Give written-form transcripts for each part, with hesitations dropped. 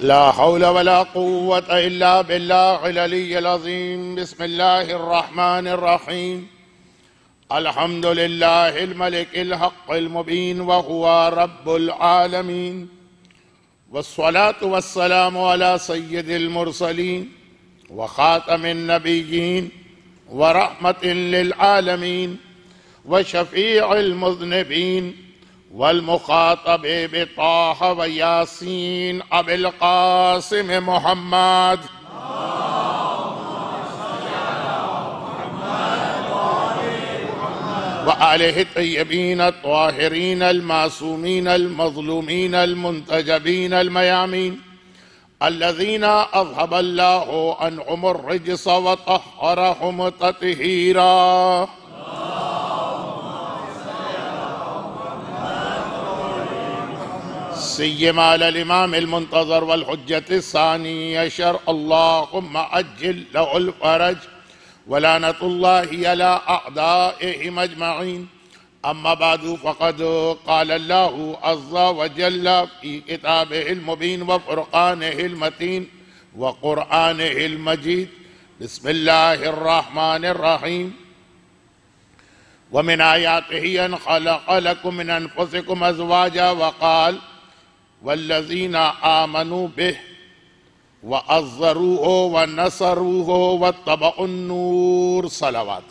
لا حول ولا قوة إلا بالله العلي العظيم. بسم الله الرحمن الرحيم. الحمد لله الملك الحق المبين وهو رب العالمين، والصلاة والسلام على سيد المرسلين وخاتم النبيين ورحمة للعالمين وشفيع المذنبين والمخاطب بطه وياسين أبي القاسم محمد وآله الطيبين الطاهرين المعصومين المظلومين المنتجبين الميامين الذين أذهب الله عنهم الرجس وطهرهم تطهيرا. سيما على الإمام المنتظر والحجة الثاني عشر، اللهم عجل له الفرج ولعنة الله على أعدائهم أجمعين. أما بعد، فقد قال الله عز وجل في كتابه المبين وفرقانه المتين وقرآنه المجيد: بسم الله الرحمن الرحيم. ومن آياته أن خلق لكم من أنفسكم أزواجا وقال: والذين آمنوا به وعزروه ونصروه واتبعوا النور. صلوات.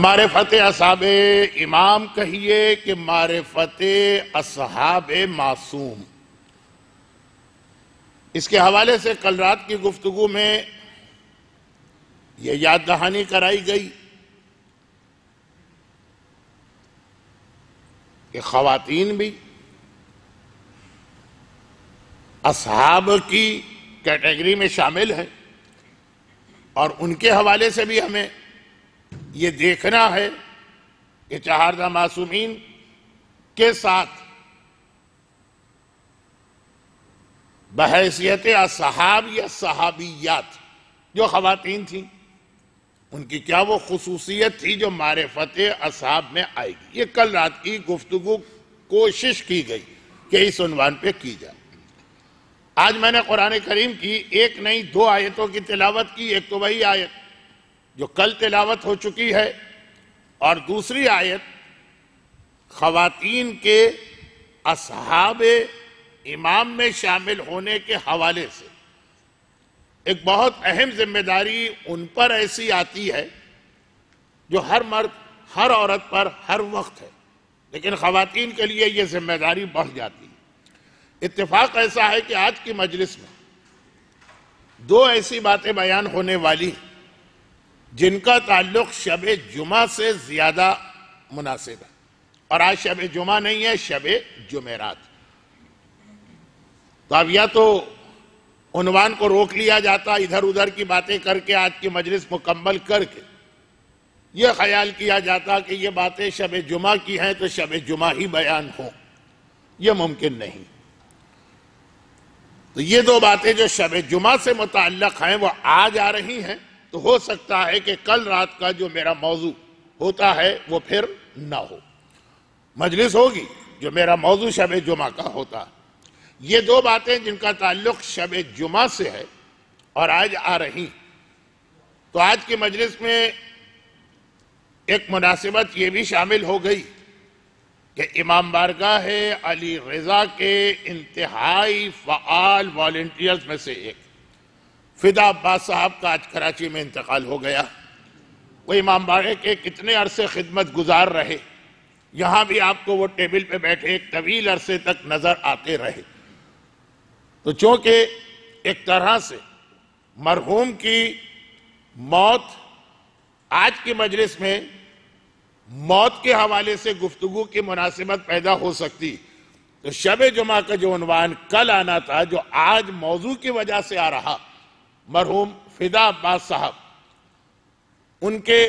معرفت اصحاب امام کہیے کہ معرفت اصحاب معصوم. اس کے حوالے سے کل رات کی گفتگو میں یہ یاد دہانی کرائی گئی کہ خواتین بھی اصحاب کی کیٹیگری میں شامل ہیں، اور ان کے حوالے سے بھی ہمیں یہ دیکھنا ہے کہ چہاردہ معصومین کے ساتھ بحیثیت اصحاب یا صحابیات جو خواتین تھیں، ان کی کیا وہ خصوصیت تھی جو معرفت اصحاب میں آئے گی. یہ کل رات کی گفتگو کوشش کی گئی کہ اس عنوان پہ کی جائے. آج میں نے قرآن کریم کی ایک نہیں دو آیتوں کی تلاوت کی. ایک تو وہی آیت جو کل تلاوت ہو چکی ہے، اور دوسری آیت خواتین کے اصحاب امام میں شامل ہونے کے حوالے سے. ایک بہت اہم ذمہ داری ان پر ایسی آتی ہے جو ہر مرد ہر عورت پر ہر وقت ہے، لیکن خواتین کے لیے یہ ذمہ داری بڑھ جاتی ہے. اتفاق ایسا ہے کہ آج کی مجلس میں دو ایسی باتیں بیان ہونے والی جن کا تعلق شب جمعہ سے زیادہ مناسب ہے. اور آج شب جمعہ نہیں ہے، شب جمعرات. تو اب یا تو عنوان کو روک لیا جاتا، ادھر ادھر کی باتیں کر کے آج کی مجلس مکمل کر کے یہ خیال کیا جاتا کہ یہ باتیں شب جمعہ کی ہیں تو شب جمعہ ہی بیان ہوں. یہ ممکن نہیں. تو یہ دو باتیں جو شب جمعہ سے متعلق ہیں وہ آج آ رہی ہیں، تو ہو سکتا ہے کہ کل رات کا جو میرا موضوع ہوتا ہے وہ پھر نہ ہو. مجلس ہوگی جو میرا موضوع شب جمعہ کا ہوتا ہے. یہ دو باتیں جن کا تعلق شب جمعہ سے ہے اور آج آ رہی. تو آج کی مجلس میں ایک مناسبت یہ بھی شامل ہو گئی کہ امام بارگاہ علی رضا کے انتہائی فعال والنٹیئرز میں سے ایک فدا عباس صاحب کا آج کراچی میں انتقال ہو گیا. وہ امام بارگاہ کے کتنے عرصے خدمت گزار رہے، یہاں بھی آپ کو وہ ٹیبل پہ بیٹھے ایک طویل عرصے تک نظر آتے رہے. تو چونکہ ایک طرح سے مرحوم کی موت آج کی مجلس میں موت کے حوالے سے گفتگو کی مناسبت پیدا ہو سکتی، تو شب جمعہ کا جو عنوان کل آنا تھا جو آج موضوع کی وجہ سے آ رہا، مرحوم فدا عباس صاحب، ان کے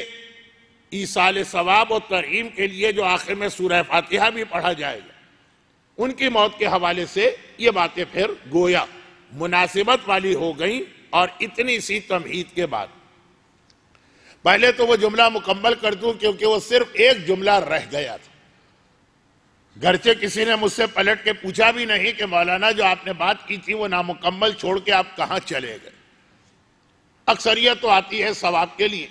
ایصال ثواب و ترحیم کے لیے جو آخر میں سورہ فاتحہ بھی پڑھا جائے گا، ان کی موت کے حوالے سے یہ باتیں پھر گویا مناسبت والی ہو گئیں. اور اتنی سی تمہید کے بعد پہلے تو وہ جملہ مکمل کر دوں کیونکہ وہ صرف ایک جملہ رہ گیا تھا. گرچہ کسی نے مجھ سے پلٹ کے پوچھا بھی نہیں کہ مولانا جو آپ نے بات کی تھی وہ نامکمل چھوڑ کے آپ کہاں چلے گئے۔ اکثریت تو آتی ہے ثواب کے لیے،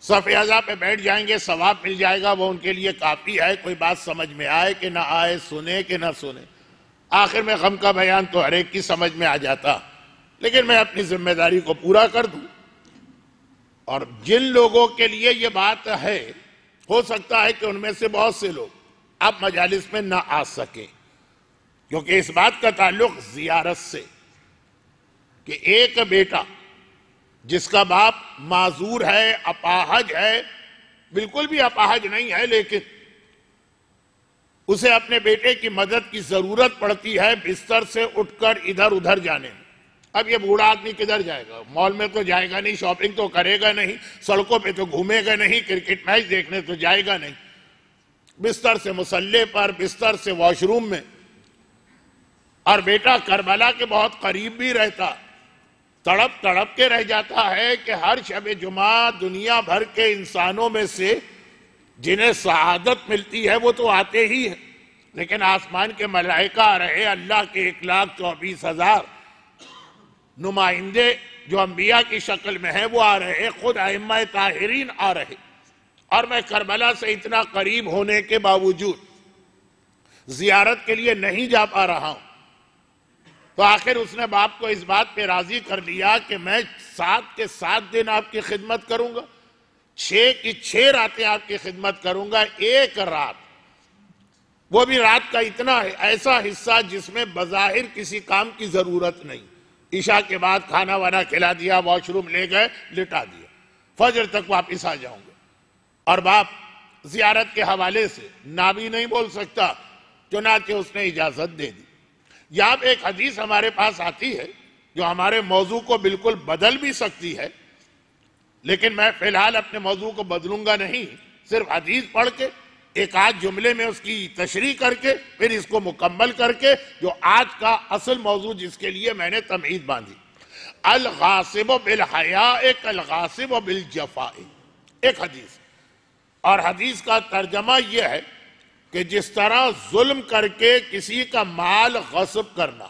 صف اعضا پہ بیٹھ جائیں گے، ثواب مل جائے گا، وہ ان کے لیے کافی ہے، کوئی بات سمجھ میں آئے کہ نہ آئے، سنے کہ نہ سنے۔ آخر میں غم کا بیان تو ہر ایک کی سمجھ میں آ جاتا، لیکن میں اپنی ذمہ داری کو پورا کر دوں۔ اور جن لوگوں کے لیے یہ بات ہے، ہو سکتا ہے کہ ان میں سے بہت سے لوگ اب مجالس میں نہ آ سکیں، کیونکہ اس بات کا تعلق زیارت سے، کہ ایک بیٹا جس کا باپ معذور ہے، اپاہج ہے، بالکل بھی اپاہج نہیں ہے، لیکن اسے اپنے بیٹے کی مدد کی ضرورت پڑتی ہے بستر سے اٹھ کر ادھر ادھر جانے میں۔ اب یہ بوڑھا آدمی کدھر جائے گا؟ مال میں تو جائے گا نہیں، شاپنگ تو کرے گا نہیں، سڑکوں پہ تو گھومے گا نہیں، کرکٹ میچ دیکھنے تو جائے گا نہیں، بستر سے مصلے پر، بستر سے واش روم میں۔ اور بیٹا کربلا کے بہت قریب بھی رہتا، تڑپ تڑپ کے رہ جاتا ہے کہ ہر شب جمعہ دنیا بھر کے انسانوں میں سے جنہیں سعادت ملتی ہے وہ تو آتے ہی ہیں، لیکن آسمان کے ملائکہ آ رہے، اللہ کے 1,24,000 نمائندے جو انبیاء کی شکل میں ہیں وہ آ رہے، خود ائمہ طاہرین آ رہے، اور میں کربلا سے اتنا قریب ہونے کے باوجود زیارت کے لیے نہیں جا پا رہا ہوں۔ تو آخر اس نے باپ کو اس بات پہ راضی کر لیا کہ میں 7 کے 7 دن آپ کی خدمت کروں گا، 6 کی 6 راتیں آپ کی خدمت کروں گا، ایک رات، وہ بھی رات کا اتنا ایسا حصہ جس میں بظاہر کسی کام کی ضرورت نہیں۔ عشاء کے بعد کھانا وانا کھلا دیا، واش روم لے گئے، لٹا دیا، فجر تک واپس آ جاؤں گا۔ اور باپ زیارت کے حوالے سے نہ بھی نہیں بول سکتا، چنانچہ اس نے اجازت دے دی۔ یا اب ایک حدیث ہمارے پاس آتی ہے جو ہمارے موضوع کو بالکل بدل بھی سکتی ہے، لیکن میں فی الحال اپنے موضوع کو بدلوں گا نہیں، صرف حدیث پڑھ کے ایک آدھ جملے میں اس کی تشریح کر کے پھر اس کو مکمل کر کے جو آج کا اصل موضوع جس کے لیے میں نے تمہید باندھی، الغاصب بالحیاء کالغاصب بالجفاء، ایک حدیث۔ اور حدیث کا ترجمہ یہ ہے کہ جس طرح ظلم کر کے کسی کا مال غصب کرنا،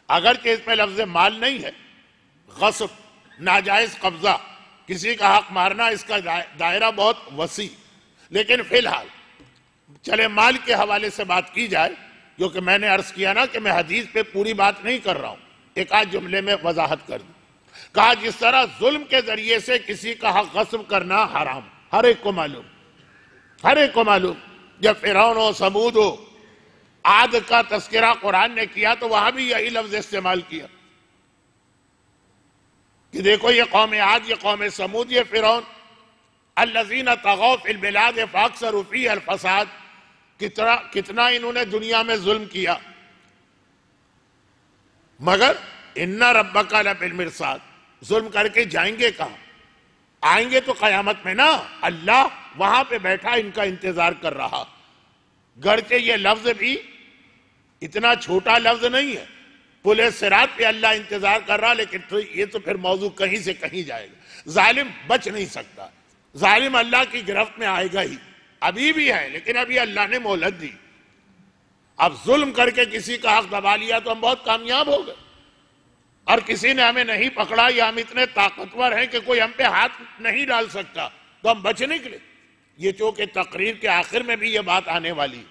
اگرچہ اس میں لفظ مال نہیں ہے، غصب ناجائز قبضہ، کسی کا حق مارنا، اس کا دائرہ بہت وسیع، لیکن فی الحال چلے مال کے حوالے سے بات کی جائے، جو کہ میں نے عرض کیا نا کہ میں حدیث پہ پوری بات نہیں کر رہا ہوں، ایک آدھ جملے میں وضاحت کر دوں۔ کہا جس طرح ظلم کے ذریعے سے کسی کا حق غصب کرنا حرام، ہر ایک کو معلوم، ہر ایک کو معلوم۔ جب فرعون و ثمود و عاد کا تذکرہ قرآن نے کیا تو وہاں بھی یہی لفظ استعمال کیا کہ دیکھو یہ قوم عاد، یہ قوم ثمود، یہ فرعون، الذین طغوا فی البلاد فاکثروا فیہا الفساد، کتنا انہوں نے دنیا میں ظلم کیا، مگر ان ربک لبالمرصاد، ظلم کر کے جائیں گے کہاں؟ آئیں گے تو قیامت میں نا، اللہ وہاں پہ بیٹھا ان کا انتظار کر رہا۔ گرچہ یہ لفظ بھی اتنا چھوٹا لفظ نہیں ہے، پل صراط پہ اللہ انتظار کر رہا، لیکن یہ تو پھر موضوع کہیں سے کہیں جائے گا۔ ظالم بچ نہیں سکتا، ظالم اللہ کی گرفت میں آئے گا ہی، ابھی بھی ہے، لیکن ابھی اللہ نے مہلت دی۔ اب ظلم کر کے کسی کا حق دبا لیا تو ہم بہت کامیاب ہو گئے، اور کسی نے ہمیں نہیں پکڑا یا ہم اتنے طاقتور ہیں کہ کوئی ہم پہ ہاتھ نہیں ڈال سکتا تو ہم بچ نکلے۔ یہ چونکہ تقریر کے آخر میں بھی یہ بات آنے والی،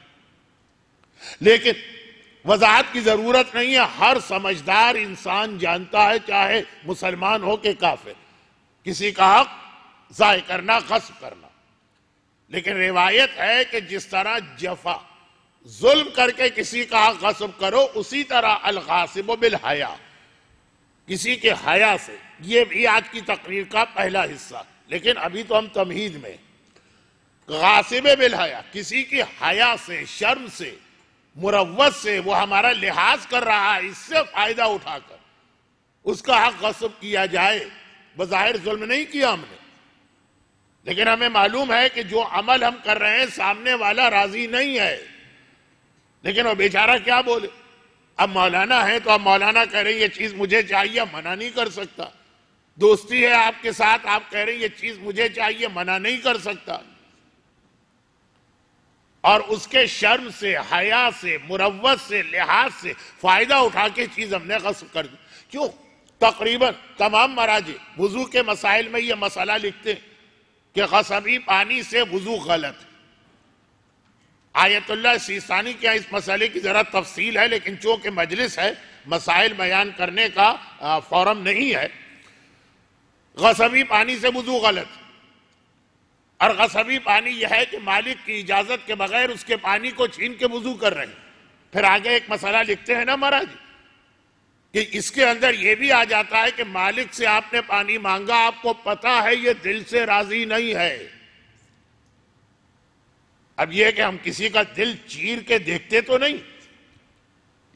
لیکن وضاحت کی ضرورت نہیں ہے، ہر سمجھدار انسان جانتا ہے، چاہے مسلمان ہو کہ کافر، کسی کا حق ضائع کرنا، غصب کرنا۔ لیکن روایت ہے کہ جس طرح جفا، ظلم کر کے کسی کا حق غصب کرو، اسی طرح الغاصب بالحیا، کسی کے حیا سے۔ یہ بھی آج کی تقریر کا پہلا حصہ، لیکن ابھی تو ہم تمہید میں۔ غاصب بالحیا، کسی کی حیا سے، شرم سے، مروت سے وہ ہمارا لحاظ کر رہا ہے، اس سے فائدہ اٹھا کر اس کا حق غصب کیا جائے، بظاہر ظلم نہیں کیا ہم نے، لیکن ہمیں معلوم ہے کہ جو عمل ہم کر رہے ہیں سامنے والا راضی نہیں ہے، لیکن وہ بیچارہ کیا بولے؟ اب مولانا ہے تو اب مولانا کہہ رہے ہیں یہ چیز مجھے چاہیے، منع نہیں کر سکتا۔ دوستی ہے آپ کے ساتھ، آپ کہہ رہے ہیں یہ چیز مجھے چاہیے، منع نہیں کر سکتا۔ اور اس کے شرم سے، حیا سے، مروت سے، لحاظ سے فائدہ اٹھا کے چیز ہم نے غصب کر دی. کیوں؟ تقریباً تمام مراجع وضو کے مسائل میں یہ مسئلہ لکھتے ہیں کہ غصبی پانی سے وضو غلط ہے. آیت اللہ سیستانی کیا اس مسئلے کی ذرا تفصیل ہے، لیکن چونکہ مجلس ہے، مسائل بیان کرنے کا فورم نہیں ہے. غصبی پانی سے وضو غلط، اور غصبی پانی یہ ہے کہ مالک کی اجازت کے بغیر اس کے پانی کو چھین کے وضو کر رہے ہیں. پھر آگے ایک مسئلہ لکھتے ہیں نا مہاراج کہ اس کے اندر یہ بھی آ جاتا ہے کہ مالک سے آپ نے پانی مانگا، آپ کو پتا ہے یہ دل سے راضی نہیں ہے. اب یہ کہ ہم کسی کا دل چیر کے دیکھتے تو نہیں،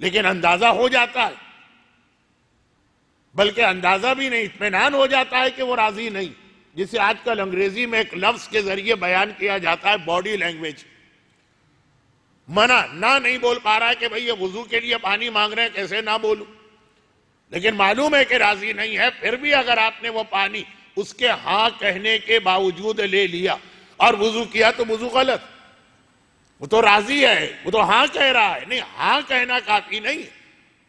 لیکن اندازہ ہو جاتا ہے، بلکہ اندازہ بھی نہیں، اطمینان ہو جاتا ہے کہ وہ راضی نہیں، جسے آج کل انگریزی میں ایک لفظ کے ذریعے بیان کیا جاتا ہے باڈی لینگویج. منع نہ نہیں بول پا رہا ہے کہ بھئی یہ وضو کے لیے پانی مانگ رہے ہیں، کیسے نہ بولوں، لیکن معلوم ہے کہ راضی نہیں ہے. پھر بھی اگر آپ نے وہ پانی اس کے ہاں کہنے کے باوجود لے لیا اور وضو کیا تو وضو غلط. وہ تو راضی ہے، وہ تو ہاں کہہ رہا ہے. نہیں، ہاں کہنا کافی نہیں.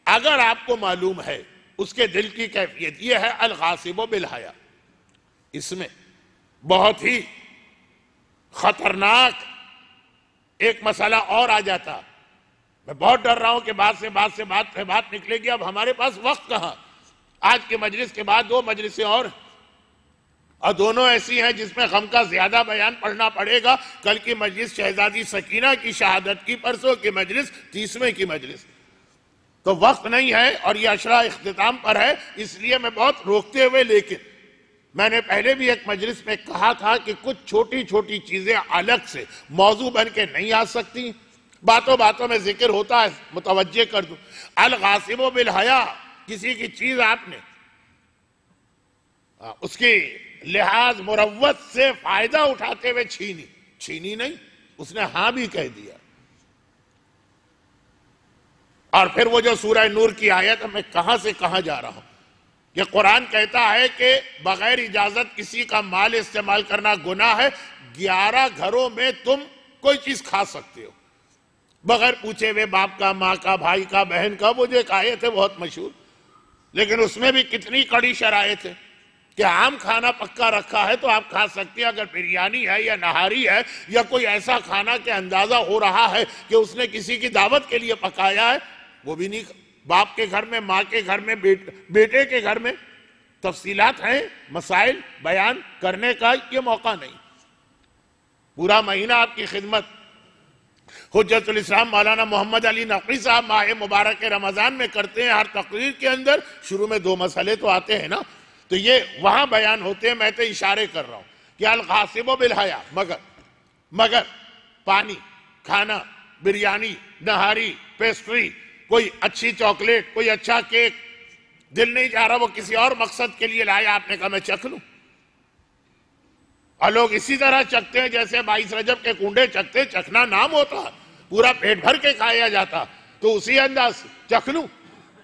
اگر آپ کو معلوم ہے اس کے دل کی کیفیت، یہ ہے الغاصب بالحیا. اس میں بہت ہی خطرناک ایک مسئلہ اور آ جاتا. میں بہت ڈر رہا ہوں کہ بات نکلے گی. اب ہمارے پاس وقت کہاں. آج کے مجلس کے بعد 2 مجلسیں اور دونوں ایسی ہیں جس میں غم کا زیادہ بیان پڑھنا پڑے گا. کل کی مجلس شہزادی سکینہ کی شہادت کی، پرسوں کی مجلس 30ویں کی مجلس. تو وقت نہیں ہے اور یہ عشرہ اختتام پر ہے، اس لیے میں بہت روکتے ہوئے، لیکن میں نے پہلے بھی ایک مجلس میں کہا تھا کہ کچھ چھوٹی چھوٹی چیزیں الگ سے موضوع بن کے نہیں آ سکتی. باتوں باتوں میں ذکر ہوتا ہے، متوجہ کر دوں. الغاصب بالحیا، کسی کی چیز آپ نے اس کی لحاظ مروت سے فائدہ اٹھاتے ہوئے چھینی نہیں، اس نے ہاں بھی کہہ دیا. اور پھر وہ جو سورہ نور کی آیت، میں کہاں سے کہاں جا رہا ہوں. یہ قرآن کہتا ہے کہ بغیر اجازت کسی کا مال استعمال کرنا گناہ ہے. 11 گھروں میں تم کوئی چیز کھا سکتے ہو بغیر پوچھے ہوئے، باپ کا، ماں کا، بھائی کا، بہن کا. وہ جو ایک آیت ہے بہت مشہور، لیکن اس میں بھی کتنی کڑی شرائط ہے کہ عام کھانا پکا رکھا ہے تو آپ کھا سکتے ہیں. اگر بریانی ہے یا نہاری ہے یا کوئی ایسا کھانا کہ اندازہ ہو رہا ہے کہ اس نے کسی کی دعوت کے لیے پکایا ہے، وہ بھی نہیں. باپ کے گھر میں، ماں کے گھر میں، بیٹے کے گھر میں تفصیلات ہیں. مسائل بیان کرنے کا یہ موقع نہیں. پورا مہینہ آپ کی خدمت حجت الاسلام مولانا محمد علی نقوی صاحب ماہ مبارک رمضان میں کرتے ہیں. ہر تقریر کے اندر شروع میں 2 مسئلے تو آتے ہیں نا، تو یہ وہاں بیان ہوتے ہیں. میں تو اشارے کر رہا ہوں کہ الغاصب بالحیا، مگر پانی، کھانا، بریانی، نہاری، پیسٹری، کوئی اچھی چاکلیٹ، کوئی اچھا کیک، دل نہیں چاہ رہا وہ کسی اور مقصد کے لیے لایا، آپ نے کہا میں چکھ لوں. اور لوگ اسی طرح چکھتے ہیں جیسے 22 رجب کے کنڈے چکھتے. چکھنا نام ہوتا، پورا پیٹ بھر کے کھایا جاتا. تو اسی انداز چکھ لوں.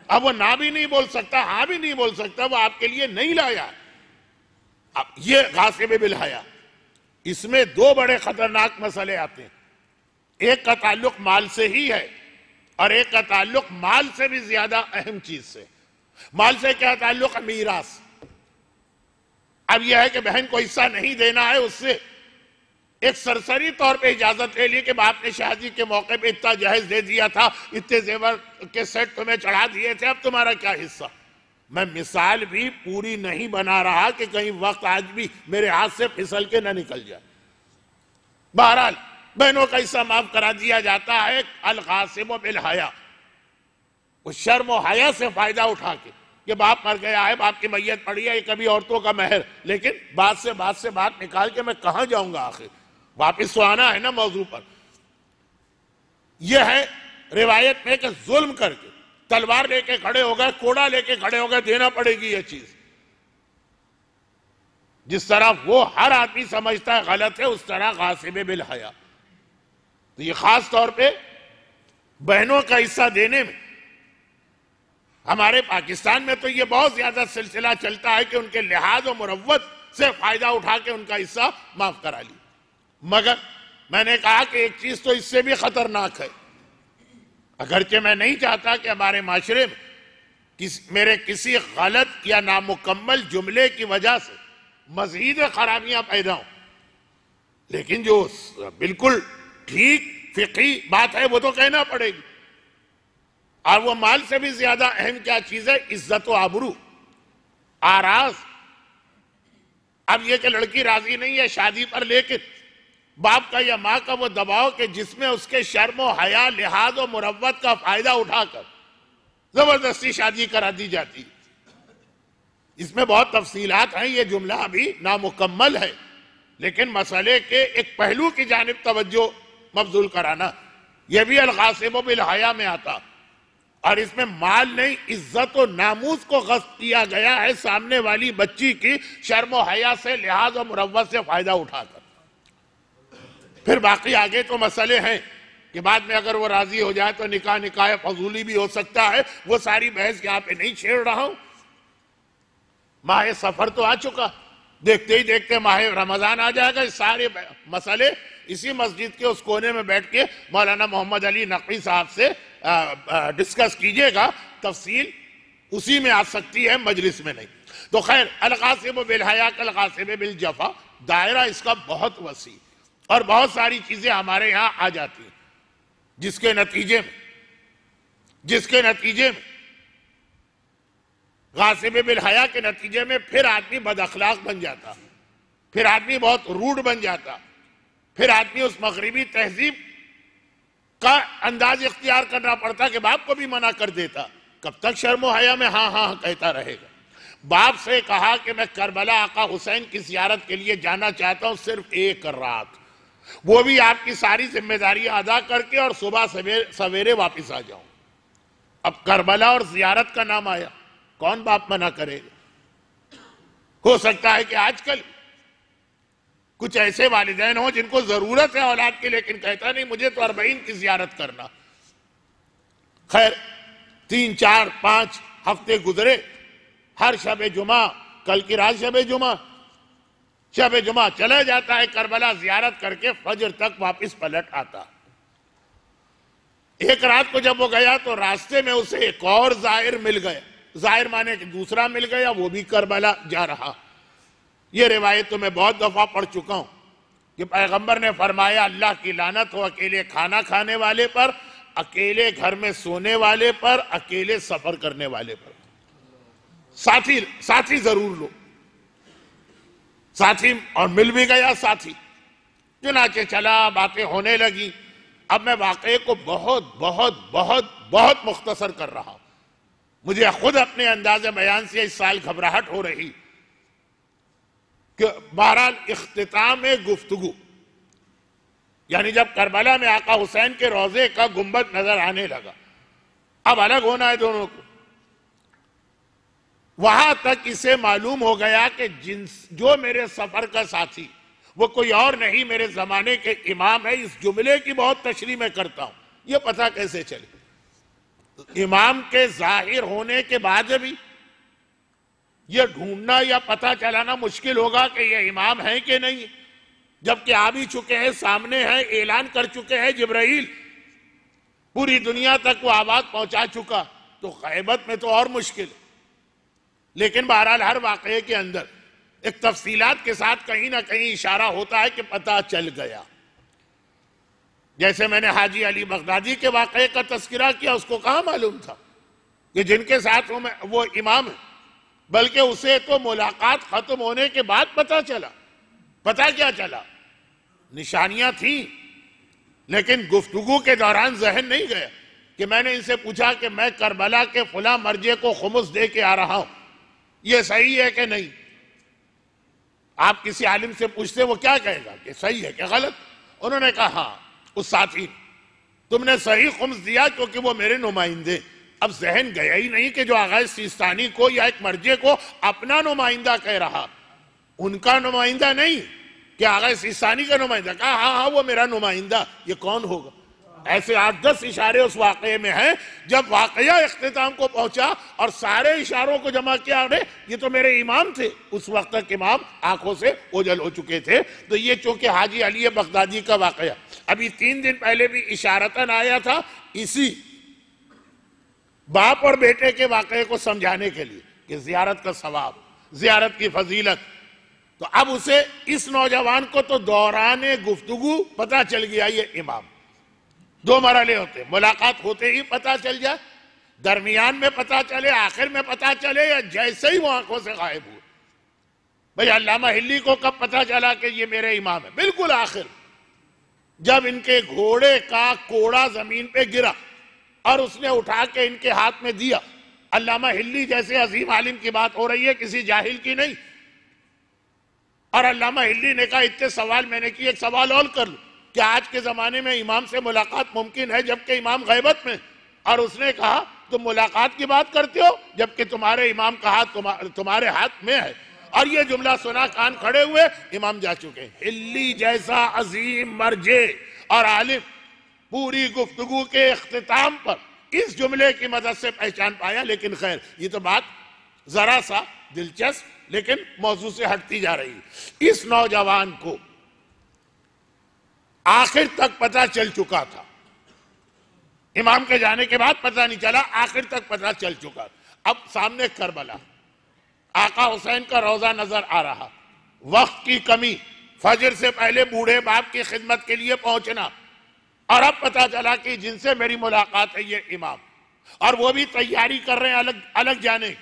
اب وہ نہ بھی نہیں بول سکتا، ہاں بھی نہیں بول سکتا، وہ آپ کے لیے نہیں لایا. اب یہ غاصب بالحیا. اس میں 2 بڑے خطرناک مسئلے آتے ہیں. ایک کا تعلق مال سے ہی ہے اور ایک کا تعلق مال سے بھی زیادہ اہم چیز سے. مال سے کیا تعلق ہے؟ میراث. اب یہ ہے کہ بہن کو حصہ نہیں دینا ہے، اس سے ایک سرسری طور پہ اجازت لے لی کہ باپ نے شادی کے موقع پہ اتنا جہیز دے دیا تھا، اتنے زیور کے سیٹ تمہیں چڑھا دیے تھے، اب تمہارا کیا حصہ. میں مثال بھی پوری نہیں بنا رہا کہ کہیں وقت آج بھی میرے ہاتھ سے پھسل کے نہ نکل جائے. بہرحال بہنوں کا حصہ معاف کرا دیا جاتا ہے. الغاصب بالحیا، وہ شرم و حیا سے فائدہ اٹھا کے کہ باپ مر گیا ہے، باپ کی میت پڑی ہے، یہ کبھی عورتوں کا مہر، لیکن بات سے بات نکال کے میں کہاں جاؤں گا، آخر واپس تو آنا ہے نا موضوع پر. یہ ہے روایت میں کہ ظلم کر کے تلوار لے کے کھڑے ہو گئے، کوڑا لے کے کھڑے ہو گئے، دینا پڑے گی یہ چیز. جس طرح وہ ہر آدمی سمجھتا ہے غلط ہے، اس طرح غاصب بالحیا. تو یہ خاص طور پہ بہنوں کا حصہ دینے میں ہمارے پاکستان میں تو یہ بہت زیادہ سلسلہ چلتا ہے کہ ان کے لحاظ و مروت سے فائدہ اٹھا کے ان کا حصہ معاف کرا لی. میں نے کہا کہ ایک چیز تو اس سے بھی خطرناک ہے، اگرچہ میں نہیں چاہتا کہ ہمارے معاشرے میں میرے کسی غلط یا نامکمل جملے کی وجہ سے مزید خرابیاں پیدا ہوں، لیکن جو بالکل ٹھیک فقہی بات ہے وہ تو کہنا پڑے گی۔ اور وہ مال سے بھی زیادہ اہم کیا چیز ہے؟ عزت و آبرو، آراز۔ اب یہ کہ لڑکی راضی نہیں ہے شادی پر، لیکن باپ کا یا ماں کا وہ دباؤ کہ جس میں اس کے شرم و حیا، لحاظ و مروت کا فائدہ اٹھا کر زبردستی شادی کرا دی جاتی، اس میں بہت تفصیلات ہیں، یہ جملہ ابھی نامکمل ہے، لیکن مسئلے کے ایک پہلو کی جانب توجہ مبذول کرانا، یہ بھی الغاصب بالحیا میں آتا، اور اس میں مال نہیں، عزت و ناموس کو غصب کیا گیا ہے سامنے والی بچی کی شرم و حیا سے، لحاظ و مروت سے فائدہ اٹھا کر۔ پھر باقی آگے تو مسئلے ہیں کہ بعد میں اگر وہ راضی ہو جائے تو نکاح فضولی بھی ہو سکتا ہے، وہ ساری بحث یہاں پہ نہیں چھیڑ رہا ہوں۔ ماہ سفر تو آ چکا، دیکھتے ہی دیکھتے ماہ رمضان آ جائے گا، سارے مسئلے اسی مسجد کے اس کونے میں بیٹھ کے مولانا محمد علی نقوی صاحب سے ڈسکس کیجئے گا، تفصیل اسی میں آ سکتی ہے، مجلس میں نہیں۔ تو خیر، الغاصب بالحیا کالغاصب بالجفا، دائرہ اس کا بہت وسیع، اور بہت ساری چیزیں ہمارے یہاں آ جاتی ہیں جس کے نتیجے میں غاصب بالحیا کے نتیجے میں پھر آدمی بد اخلاق بن جاتا، پھر آدمی بہت روڈ بن جاتا، پھر آدمی اس مغربی تہذیب کا انداز اختیار کرنا پڑتا کہ باپ کو بھی منع کر دیتا۔ کب تک شرم و حیا میں ہاں ہاں کہتا رہے گا؟ باپ سے کہا کہ میں کربلا آقا حسین کی زیارت کے لیے جانا چاہتا ہوں، صرف ایک رات، وہ بھی آپ کی ساری ذمہ داریاں ادا کر کے، اور صبح سویرے واپس آ جاؤں۔ اب کربلا اور زیارت کا نام آیا، کون باپ منع کرے گا؟ ہو سکتا ہے کہ آج کل کچھ ایسے والدین ہوں جن کو ضرورت ہے اولاد کی، لیکن کہتا نہیں مجھے تو 40 کی زیارت کرنا۔ خیر، 3 4 5 ہفتے گزرے، ہر شب جمعہ، کل کی رات شب جمعہ چلا جاتا ہے کربلا، زیارت کر کے فجر تک واپس پلٹ آتا۔ ایک رات کو جب وہ گیا تو راستے میں اسے ایک اور زائر مل گیا، زائر مانے کہ دوسرا مل گیا، وہ بھی کربلا جا رہا۔ یہ روایت تو میں بہت دفعہ پڑھ چکا ہوں کہ پیغمبر نے فرمایا اللہ کی لعنت ہو اکیلے کھانا کھانے والے پر، اکیلے گھر میں سونے والے پر، اکیلے سفر کرنے والے پر۔ ساتھی ضرور لو، ساتھی، اور مل بھی گیا ساتھی، چنانچہ چلا، باتیں ہونے لگی۔ اب میں واقعے کو بہت بہت بہت بہت مختصر کر رہا ہوں، مجھے خود اپنے انداز بیان سے اس سال گھبراہٹ ہو رہی کہ بہرحال اختتام گفتگو، یعنی جب کربلا میں آقا حسین کے روضے کا گنبد نظر آنے لگا، اب الگ ہونا ہے دونوں کو، وہاں تک اسے معلوم ہو گیا کہ جو میرے سفر کا ساتھی وہ کوئی اور نہیں، میرے زمانے کے امام ہے۔ اس جملے کی بہت تشریح میں کرتا ہوں، یہ پتہ کیسے چلے؟ امام کے ظاہر ہونے کے بعد بھی یہ ڈھونڈنا یا پتہ چلانا مشکل ہوگا کہ یہ امام ہیں کہ نہیں، جبکہ آ بھی چکے ہیں، سامنے ہیں، اعلان کر چکے ہیں جبرائیل، پوری دنیا تک وہ آواز پہنچا چکا، تو غیبت میں تو اور مشکل ہے۔ لیکن بہرحال ہر واقعے کے اندر ایک تفصیلات کے ساتھ کہیں نہ کہیں اشارہ ہوتا ہے کہ پتہ چل گیا۔ جیسے میں نے حاجی علی بغدادی کے واقعے کا تذکرہ کیا، اس کو کہاں معلوم تھا کہ جن کے ساتھ وہ امام ہے، بلکہ اسے تو ملاقات ختم ہونے کے بعد پتہ چلا۔ پتہ کیا چلا؟ نشانیاں تھیں، لیکن گفتگو کے دوران ذہن نہیں گیا کہ میں نے ان سے پوچھا کہ میں کربلا کے فلاں مرجع کو خمس دے کے آ رہا ہوں، یہ صحیح ہے کہ نہیں؟ آپ کسی عالم سے پوچھتے وہ کیا کہے گا کہ صحیح ہے کہ غلط؟ انہوں نے کہا ہاں اس ساتھی تم نے صحیح خمس دیا کیونکہ وہ میرے نمائندے۔ اب ذہن گیا ہی نہیں کہ جو آغا سیستانی کو یا ایک مرجع کو اپنا نمائندہ کہہ رہا، ان کا نمائندہ نہیں کہ آغا سیستانی کا نمائندہ، کہا ہاں ہاں وہ میرا نمائندہ، یہ کون ہوگا؟ ایسے 8-10 اشارے اس واقعے میں ہیں جب واقعہ اختتام کو پہنچا اور سارے اشاروں کو جمع کیا، یہ تو میرے امام تھے، اس وقت تک امام آنکھوں سے اوجھل ہو چکے تھے۔ تو یہ چونکہ حاجی علی بغدادی کا واقعہ ابھی 3 دن پہلے بھی اشارتاً آیا تھا، اسی باپ اور بیٹے کے واقعے کو سمجھانے کے لیے کہ زیارت کا ثواب، زیارت کی فضیلت۔ تو اب اسے، اس نوجوان کو تو دوران گفتگو پتہ چل گیا یہ امام۔ 2 مرحلے ہوتے، ملاقات ہوتے ہی پتہ چل جائے، درمیان میں پتہ چلے، آخر میں پتہ چلے، یا جیسے ہی وہ آنکھوں سے غائب ہوئے۔ بھئی علامہ ہلی کو کب پتہ چلا کہ یہ میرے امام ہے؟ بالکل آخر، جب ان کے گھوڑے کا کوڑا زمین پہ گرا اور اس نے اٹھا کے ان کے ہاتھ میں دیا۔ علامہ ہلی جیسے عظیم عالم کی بات ہو رہی ہے، کسی جاہل کی نہیں۔ اور علامہ ہلی نے کہا اتنے سوال میں نے کی، ایک سوال اور کر لوں کہ آج کے زمانے میں امام سے ملاقات ممکن ہے جبکہ امام غیبت میں؟ اور اس نے کہا تم ملاقات کی بات کرتے ہو جبکہ تمہارے امام کا ہاتھ تمہارے ہاتھ میں ہے۔ اور یہ جملہ سنا کان کھڑے ہوئے، امام جا چکے۔ ہلی جیسا عظیم مرجع اور عالم پوری گفتگو کے اختتام پر اس جملے کی مدد سے پہچان پایا۔ لیکن خیر، یہ تو بات ذرا سا دلچسپ لیکن موضوع سے ہٹتی جا رہی ہے۔ اس نوجوان کو آخر تک پتہ چل چکا تھا، امام کے جانے کے بعد پتہ نہیں چلا، آخر تک پتہ چل چکا۔ اب سامنے کربلا، آقا حسین کا روضہ نظر آ رہا، وقت کی کمی، فجر سے پہلے بوڑھے باپ کی خدمت کے لیے پہنچنا، اور اب پتہ چلا کہ جن سے میری ملاقات ہے یہ امام، اور وہ بھی تیاری کر رہے ہیں الگ جانے۔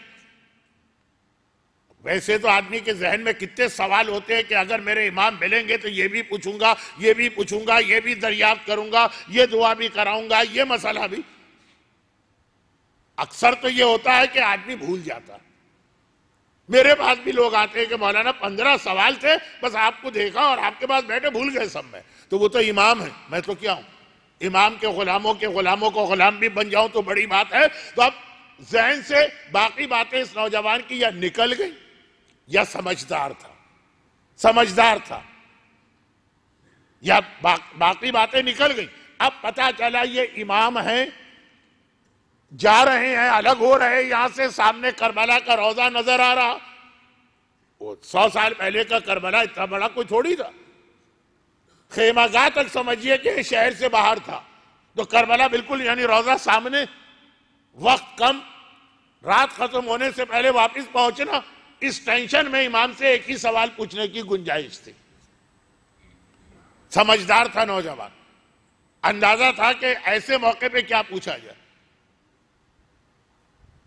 ویسے تو آدمی کے ذہن میں کتنے سوال ہوتے ہیں کہ اگر میرے امام ملیں گے تو یہ بھی پوچھوں گا، یہ بھی پوچھوں گا، یہ بھی دریافت کروں گا، یہ دعا بھی کراؤں گا، یہ مسئلہ بھی۔ اکثر تو یہ ہوتا ہے کہ آدمی بھول جاتا ہے۔ میرے پاس بھی لوگ آتے ہیں کہ مولانا 15 سوال تھے، بس آپ کو دیکھا اور آپ کے پاس بیٹھے بھول گئے سب میں۔ تو وہ تو امام ہے، میں تو کیا ہوں؟ امام کے غلاموں کو غلام بھی بن جاؤں تو بڑی بات ہے۔ تو اب ذہن سے باقی باتیں اس نوجوان کی یا نکل گئی یا سمجھدار تھا یا باقی باتیں نکل گئی۔ اب پتہ چلا یہ امام ہیں، جا رہے ہیں، الگ ہو رہے، یہاں سے سامنے کربلا کا روضہ نظر آ رہا۔ وہ 100 سال پہلے کا کربلا اتنا بڑا کوئی تھوڑی تھا، خیمہ گاہ تک سمجھیے کہ شہر سے باہر تھا، تو کربلا بالکل یعنی روضہ سامنے، وقت کم، رات ختم ہونے سے پہلے واپس پہنچنا۔ اس ٹینشن میں امام سے ایک ہی سوال پوچھنے کی گنجائش تھی۔ سمجھدار تھا نوجوان، اندازہ تھا کہ ایسے موقع پہ کیا پوچھا جائے۔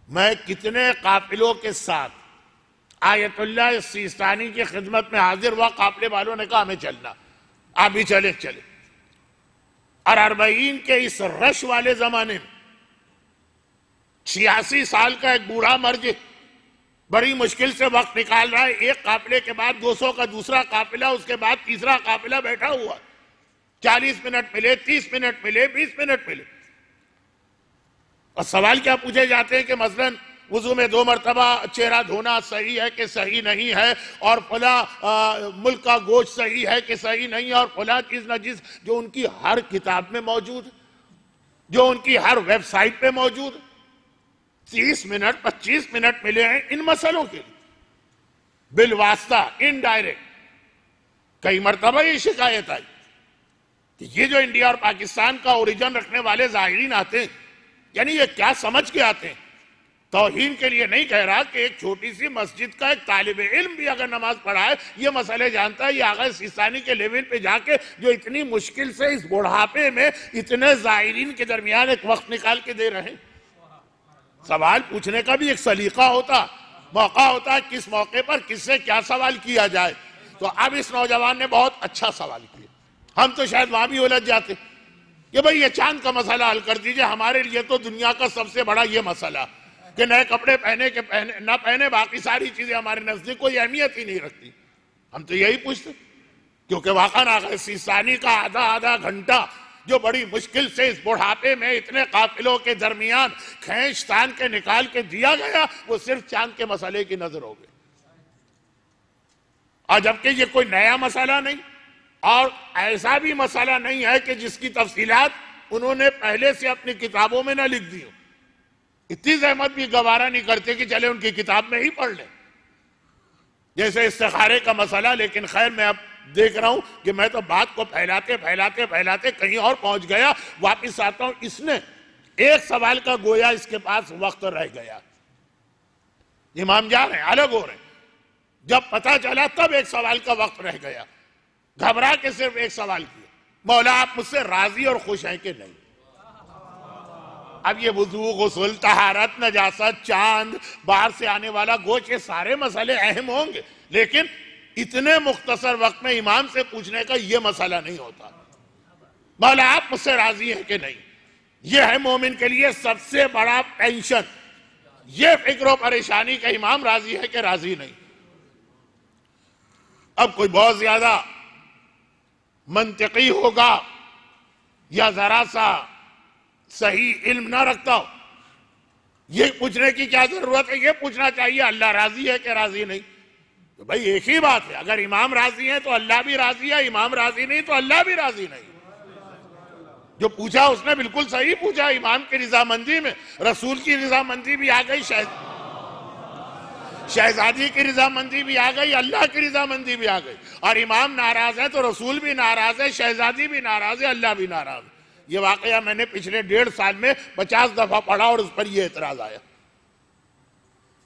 میں کتنے قافلوں کے ساتھ آیت اللہ سیستانی کی خدمت میں حاضر ہوا، قافلے والوں نے کہا ہمیں چلنا، آپ بھی چلے۔ اور 40 کے اس رش والے زمانے میں 86 سال کا ایک بوڑھا مرد بڑی مشکل سے وقت نکال رہا ہے، ایک قافلے کے بعد 200 کا دوسرا قافلہ، اس کے بعد تیسرا قافلہ بیٹھا ہوا، 40 منٹ ملے، 30 منٹ ملے، 20 منٹ ملے۔ اور سوال کیا پوچھے جاتے ہیں کہ مثلاً وضو میں 2 مرتبہ چہرہ دھونا صحیح ہے کہ صحیح نہیں ہے، اور فلاں ملک کا گوشت صحیح ہے کہ صحیح نہیں ہے، اور فلاں چیز نجس، جو ان کی ہر کتاب میں موجود، جو ان کی ہر ویب سائٹ پہ موجود۔ 30 منٹ 25 منٹ ملے ہیں ان مسئلوں کے لیے، بالواسطہ، انڈائریکٹ۔ کئی مرتبہ یہ شکایت آئی کہ یہ جو انڈیا اور پاکستان کا اوریجن رکھنے والے ظاہرین آتے ہیں، یعنی یہ کیا سمجھ کے آتے ہیں؟ توہین کے لیے نہیں کہہ رہا کہ ایک چھوٹی سی مسجد کا ایک طالب علم بھی اگر نماز پڑھائے یہ مسئلے جانتا ہے۔ یہ آغا سیستانی کے لیول پہ جا کے جو اتنی مشکل سے اس بڑھاپے میں اتنے زائرین کے درمیان ایک وقت نکال کے دے رہے ہیں، سوال پوچھنے کا بھی ایک سلیقہ ہوتا، موقع ہوتا ہے کس موقع پر کس سے کیا سوال کیا جائے۔ تو اب اس نوجوان نے بہت اچھا سوال کیا۔ ہم تو شاید وہاں بھی الجھ جاتے کہ بھئی یہ چاند کا مسئلہ حل کر دیجئے، ہمارے لیے تو دنیا کا سب سے بڑا یہ مسئلہ کہ نئے کپڑے پہنے کہ نہ پہنے، باقی ساری چیزیں ہمارے نزدیک کوئی اہمیت ہی نہیں رکھتی۔ ہم تو یہی پوچھتے، کیونکہ واقعاً آغا سیستانی کا آدھا گھنٹہ جو بڑی مشکل سے اس بڑھاپے میں اتنے قافلوں کے درمیان کھینچ تان کے نکال کے دیا گیا، وہ صرف چاند کے مسئلے کی نظر ہو گئی۔ اور جبکہ یہ کوئی نیا مسئلہ نہیں، اور ایسا بھی مسئلہ نہیں ہے کہ جس کی تفصیلات انہوں نے پہلے سے اپنی کتابوں میں نہ لکھ دی ہو، اتنی زحمت بھی گوارا نہیں کرتے کہ چلے ان کی کتاب میں ہی پڑھ لیں، جیسے استخارے کا مسئلہ۔ لیکن خیر میں اب دیکھ رہا ہوں کہ میں تو بات کو پھیلاتے پھیلاتے پھیلاتے کہیں اور پہنچ گیا، واپس آتا ہوں۔ اس نے ایک سوال کا گویا اس کے پاس وقت رہ گیا، امام جا رہے ہیں، الگ ہو رہے ہیں، جب پتہ چلا تب ایک سوال کا وقت رہ گیا، گھبرا کے صرف ایک سوال کیا، مولا آپ مجھ سے راضی اور خوش ہیں کہ نہیں؟ اب یہ وضو، غسل، طہارت، نجاست، چاند، باہر سے آنے والا گوشت، یہ سارے مسئلے اہم ہوں گے، لیکن اتنے مختصر وقت میں امام سے پوچھنے کا یہ مسئلہ نہیں ہوتا، مولا آپ مجھ سے راضی ہیں کہ نہیں؟ یہ ہے مومن کے لیے سب سے بڑا ٹینشن، یہ فکر و پریشانی کا امام راضی ہے کہ راضی نہیں۔ اب کوئی بہت زیادہ منطقی ہوگا یا ذرا سا صحیح علم نہ رکھتا ہو، یہ پوچھنے کی کیا ضرورت ہے؟ یہ پوچھنا چاہیے اللہ راضی ہے کہ راضی نہیں؟ تو بھائی ایک ہی بات ہے، اگر امام راضی ہیں تو اللہ بھی راضی ہے، امام راضی نہیں تو اللہ بھی راضی نہیں۔ جو پوچھا اس نے بالکل صحیح پوچھا، امام کی رضامندی میں رسول کی رضامندی بھی آ گئی، شہزادی کی رضامندی بھی آ گئی، اللہ کی رضامندی بھی آ گئی، اور امام ناراض ہے تو رسول بھی ناراض ہے، شہزادی بھی ناراض ہے، اللہ بھی ناراض ہے۔ یہ واقعہ میں نے پچھلے 1.5 سال میں 50 دفعہ پڑھا اور اس پر یہ اعتراض آیا،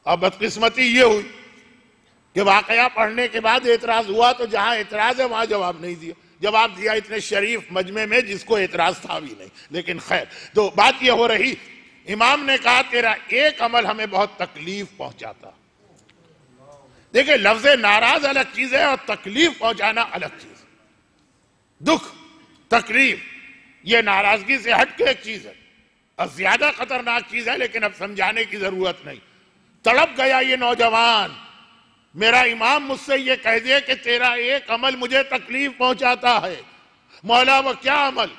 اور بدقسمتی یہ ہوئی کہ واقعہ پڑھنے کے بعد اعتراض ہوا تو جہاں اعتراض ہے وہاں جواب نہیں دیا، جواب دیا اتنے شریف مجمع میں جس کو اعتراض تھا بھی نہیں۔ لیکن خیر، تو بات یہ ہو رہی، امام نے کہا تیرا ایک عمل ہمیں بہت تکلیف پہنچاتا۔ دیکھیں لفظ ناراض الگ چیز ہے اور تکلیف پہنچانا الگ چیز، دکھ، تکلیف، یہ ناراضگی سے ہٹ کے ایک چیز ہے اور زیادہ خطرناک چیز ہے، لیکن اب سمجھانے کی ضرورت نہیں۔ تڑپ گیا یہ نوجوان، میرا امام مجھ سے یہ کہہ دے کہ تیرا ایک عمل مجھے تکلیف پہنچاتا ہے، مولا وہ کیا عمل؟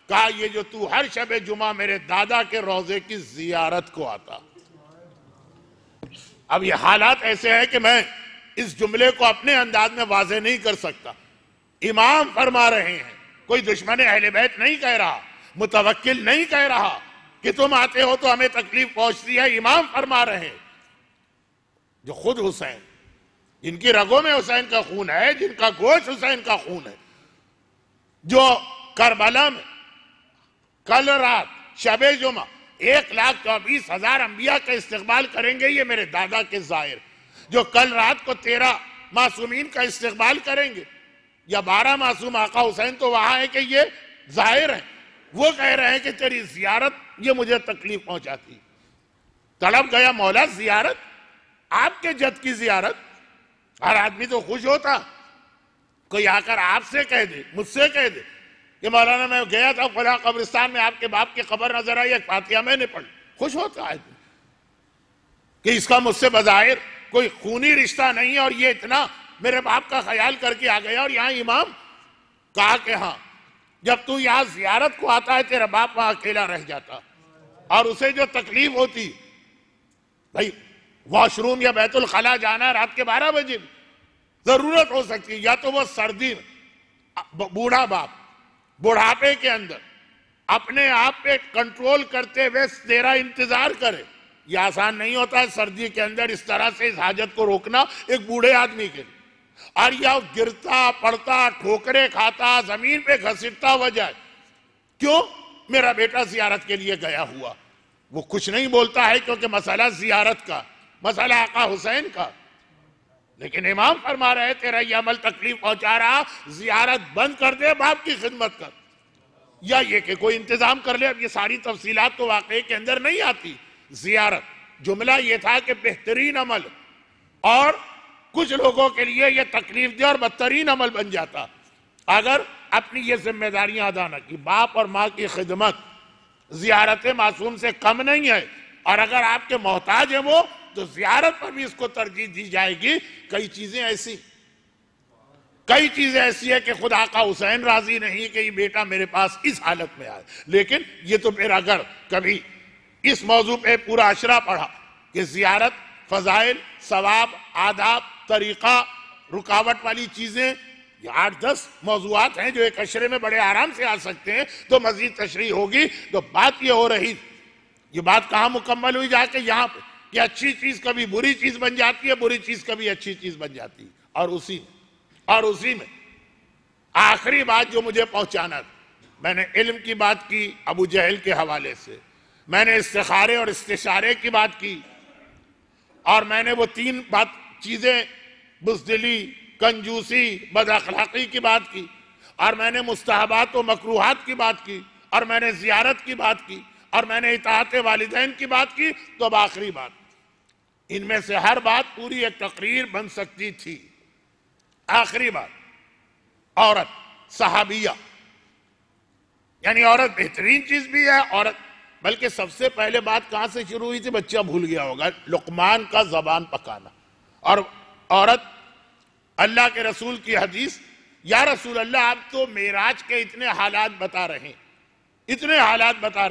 کہا یہ جو تو ہر شب جمعہ میرے دادا کے روضے کی زیارت کو آتا۔ اب یہ حالات ایسے ہیں کہ میں اس جملے کو اپنے انداز میں واضح نہیں کر سکتا، امام فرما رہے ہیں، کوئی دشمن اہل بیت نہیں کہہ رہا، متوکل نہیں کہہ رہا کہ تم آتے ہو تو ہمیں تکلیف پہنچتی ہے، امام فرما رہے ہیں جو خود حسین، جن کی رگوں میں حسین کا خون ہے، جن کا گوشت حسین کا خون ہے، جو کربلا میں کل رات شب جمعہ 1,24,000 انبیاء کا استقبال کریں گے، یہ میرے دادا کے زائر، جو کل رات کو 13 معصومین کا استقبال کریں گے، یا 12 معصوم آقا حسین تو وہاں ہے کہ یہ ظاہر ہیں، وہ کہہ رہے ہیں کہ تیری زیارت یہ مجھے تکلیف پہنچاتی۔ تڑپ گیا مولا، زیارت، آپ کے جد کی زیارت، ہر آدمی تو خوش ہوتا، کوئی آ کر آپ سے کہہ دے، مجھ سے کہہ دے کہ مولانا میں گیا تھا فلاں قبرستان میں، آپ کے باپ کی قبر نظر آئی، ایک فاتحہ میں نے پڑھی، خوش ہوتا ہے کہ اس کا مجھ سے بظاہر کوئی خونی رشتہ نہیں ہے، اور یہ اتنا میرے باپ کا خیال کر کے آ گیا۔ اور یہاں امام کہا کہ ہاں، جب تو یہاں زیارت کو آتا ہے تیرا باپ وہاں اکیلا رہ جاتا، اور اسے جو تکلیف ہوتی، بھائی واش روم یا بیت الخلا جانا رات کے 12 بجے ضرورت ہو سکتی ہے، یا تو وہ سردی میں بوڑھا باپ بڑھاپے کے اندر اپنے آپ پہ کنٹرول کرتے ہوئے تیرا انتظار کرے، یہ آسان نہیں ہوتا ہے سردی کے اندر اس طرح سے اس حاجت کو روکنا ایک بوڑھے آدمی کے لیے، اور یا گرتا پڑتا ٹھوکرے کھاتا زمین پہ گھسٹتا ہوا جائے، کیوں؟ میرا بیٹا زیارت کے لیے گیا ہوا، وہ کچھ نہیں بولتا ہے کیونکہ مسئلہ زیارت کا، مسئلہ آقا حسین کا، لیکن امام فرما رہے تیرا یہ عمل تکلیف پہنچا رہا، زیارت بند کر دے، باپ کی خدمت کر، یا یہ کہ کوئی انتظام کر لے۔ اب یہ ساری تفصیلات تو واقعے کے اندر نہیں آتی۔ زیارت جملہ یہ تھا کہ بہترین عمل، اور کچھ لوگوں کے لیے یہ تکلیف دہ اور بدترین عمل بن جاتا اگر اپنی یہ ذمہ داریاں ادا نہ کی۔ باپ اور ماں کی خدمت زیارت معصوم سے کم نہیں ہے، اور اگر آپ کے محتاج ہیں وہ تو زیارت پر بھی اس کو ترجیح دی جائے گی۔ کئی چیزیں ایسی ہے کہ خود آقا حسین راضی نہیں کہ یہ بیٹا میرے پاس اس حالت میں آئے، لیکن یہ تو پھر اگر کبھی اس موضوع پہ پورا اشرا پڑھا کہ زیارت، فضائل، ثواب، آداب، طریقہ، رکاوٹ والی چیزیں، یہ 8-10 موضوعات ہیں جو ایک اشرے میں بڑے آرام سے آ سکتے ہیں، تو مزید تشریح ہوگی. تو بات یہ ہو رہی، یہ بات کہاں مکمل ہوئی؟ جا کے یہاں پہ کہ اچھی چیز کبھی بری چیز بن جاتی ہے، بری چیز کبھی اچھی چیز بن جاتی ہے. اور اسی میں آخری بات جو مجھے پہنچانا تھا، میں نے علم کی بات کی ابو جہل کے حوالے سے، میں نے استخارے اور استشارے کی بات کی، اور میں نے وہ 3 چیزیں بزدلی، کنجوسی، بد اخلاقی کی بات کی، اور میں نے مستحبات و مکروہات کی بات کی، اور میں نے زیارت کی بات کی، اور میں نے اطاعت والدین کی بات کی. تو اب آخری بات، ان میں سے ہر بات پوری ایک تقریر بن سکتی تھی. آخری بات، عورت صحابیہ، یعنی عورت بہترین چیز بھی ہے. عورت، بلکہ سب سے پہلے بات کہاں سے شروع ہوئی تھی؟ بچہ بھول گیا ہوگا، لقمان کا زبان پکانا. اور عورت، اللہ کے رسول کی حدیث، یا رسول اللہ آپ تو معراج کے اتنے حالات بتا رہے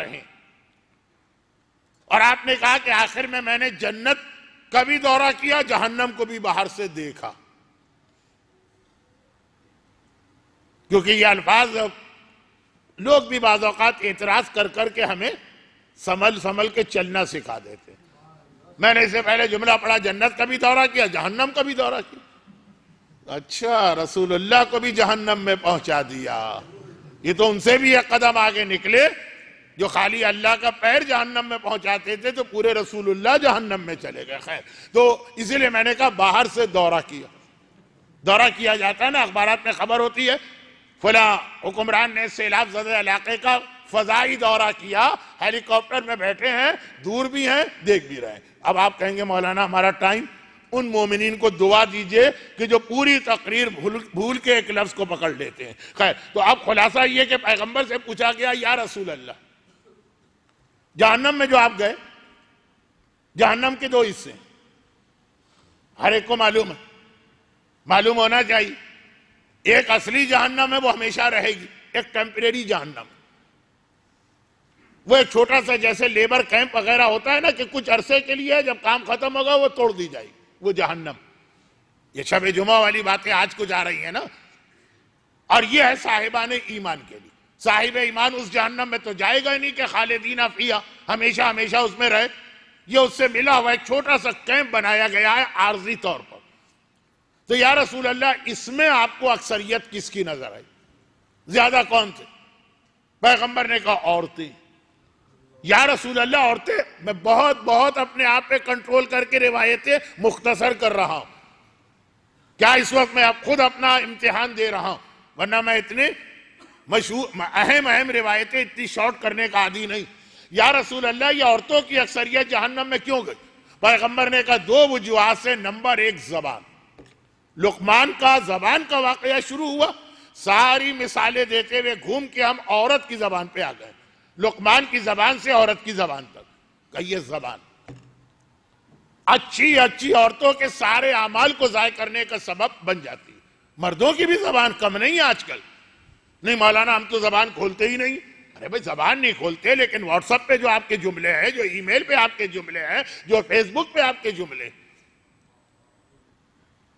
ہیں، اور آپ نے کہا کہ آخر میں نے جنت کا بھی دورہ کیا، جہنم کو بھی باہر سے دیکھا. کیونکہ یہ الفاظ لوگ بھی بعض اوقات اعتراض کر کے ہمیں سنبھل کے چلنا سکھا دیتے. میں نے اس سے پہلے جملہ پڑھا، جنت کا بھی دورہ کیا، جہنم کا بھی دورہ کیا. اچھا، رسول اللہ کو بھی جہنم میں پہنچا دیا. یہ تو ان سے بھی ایک قدم آگے نکلے. جو خالی اللہ کا پیر جہنم میں پہنچاتے تھے تو پورے رسول اللہ جہنم میں چلے گئے. خیر، تو اسی لیے میں نے کہا باہر سے دورہ کیا جاتا ہے نا، اخبارات میں خبر ہوتی ہے فلاں حکمران نے سیلاب زدہ علاقے کا فضائی دورہ کیا، ہیلی کاپٹر میں بیٹھے ہیں، دور بھی ہیں، دیکھ بھی رہے ہیں. اب آپ کہیں گے مولانا ہمارا ٹائم، ان مومنین کو دعا دیجئے کہ جو پوری تقریر بھول کے ایک لفظ کو پکڑ لیتے ہیں. خیر، تو اب خلاصہ یہ کہ پیغمبر سے پوچھا گیا، یا رسول اللہ، جہنم میں جو آپ گئے، جہنم کے 2 حصے ہیں، ہر ایک کو معلوم ہونا چاہیے. ایک اصلی جہنم ہے، وہ ہمیشہ رہے گی. ایک ٹیمپریری جہنم، وہ ایک چھوٹا سا جیسے لیبر کیمپ وغیرہ ہوتا ہے نا، کہ کچھ عرصے کے لیے جب کام ختم ہوگا وہ توڑ دی جائے گی، وہ جہنم. یہ شب جمعہ والی باتیں آج کچھ آ رہی ہیں نا. اور یہ ہے صاحبان ایمان کے لیے. صاحب ایمان اس جہنم میں تو جائے گا ہی نہیں کہ خالدین فیہا، ہمیشہ اس میں رہے. یہ اس سے ملا ہوا ایک چھوٹا سا کیمپ بنایا گیا ہے عارضی طور پر. تو یا رسول اللہ، اس میں آپ کو اکثریت کس کی نظر آئی؟ زیادہ کون تھے؟ پیغمبر نے کہا عورتیں. یا رسول اللہ، عورتیں؟ میں بہت اپنے آپ پہ کنٹرول کر کے روایتیں مختصر کر رہا ہوں. کیا اس وقت میں خود اپنا امتحان دے رہا ہوں؟ ورنہ میں اتنے مشہور اہم روایتیں اتنی شارٹ کرنے کا عادی نہیں. یا رسول اللہ، یہ عورتوں کی اکثریت جہنم میں کیوں گئی؟ پیغمبر نے کہا 2 وجوہات سے. نمبر 1، زبان. لقمان کا زبان کا واقعہ شروع ہوا، ساری مثالیں دیتے ہوئے گھوم کے ہم عورت کی زبان پہ آ گئے. لقمان کی زبان سے عورت کی زبان تک. کہ یہ زبان اچھی عورتوں کے سارے اعمال کو ضائع کرنے کا سبب بن جاتی ہے. مردوں کی بھی زبان کم نہیں ہے آج کل. نہیں مولانا ہم تو زبان کھولتے ہی نہیں. ارے بھائی زبان نہیں کھولتے، لیکن واٹس ایپ پہ جو آپ کے جملے ہیں، جو ای میل پہ آپ کے جملے ہیں، جو فیس بک پہ آپ کے جملے،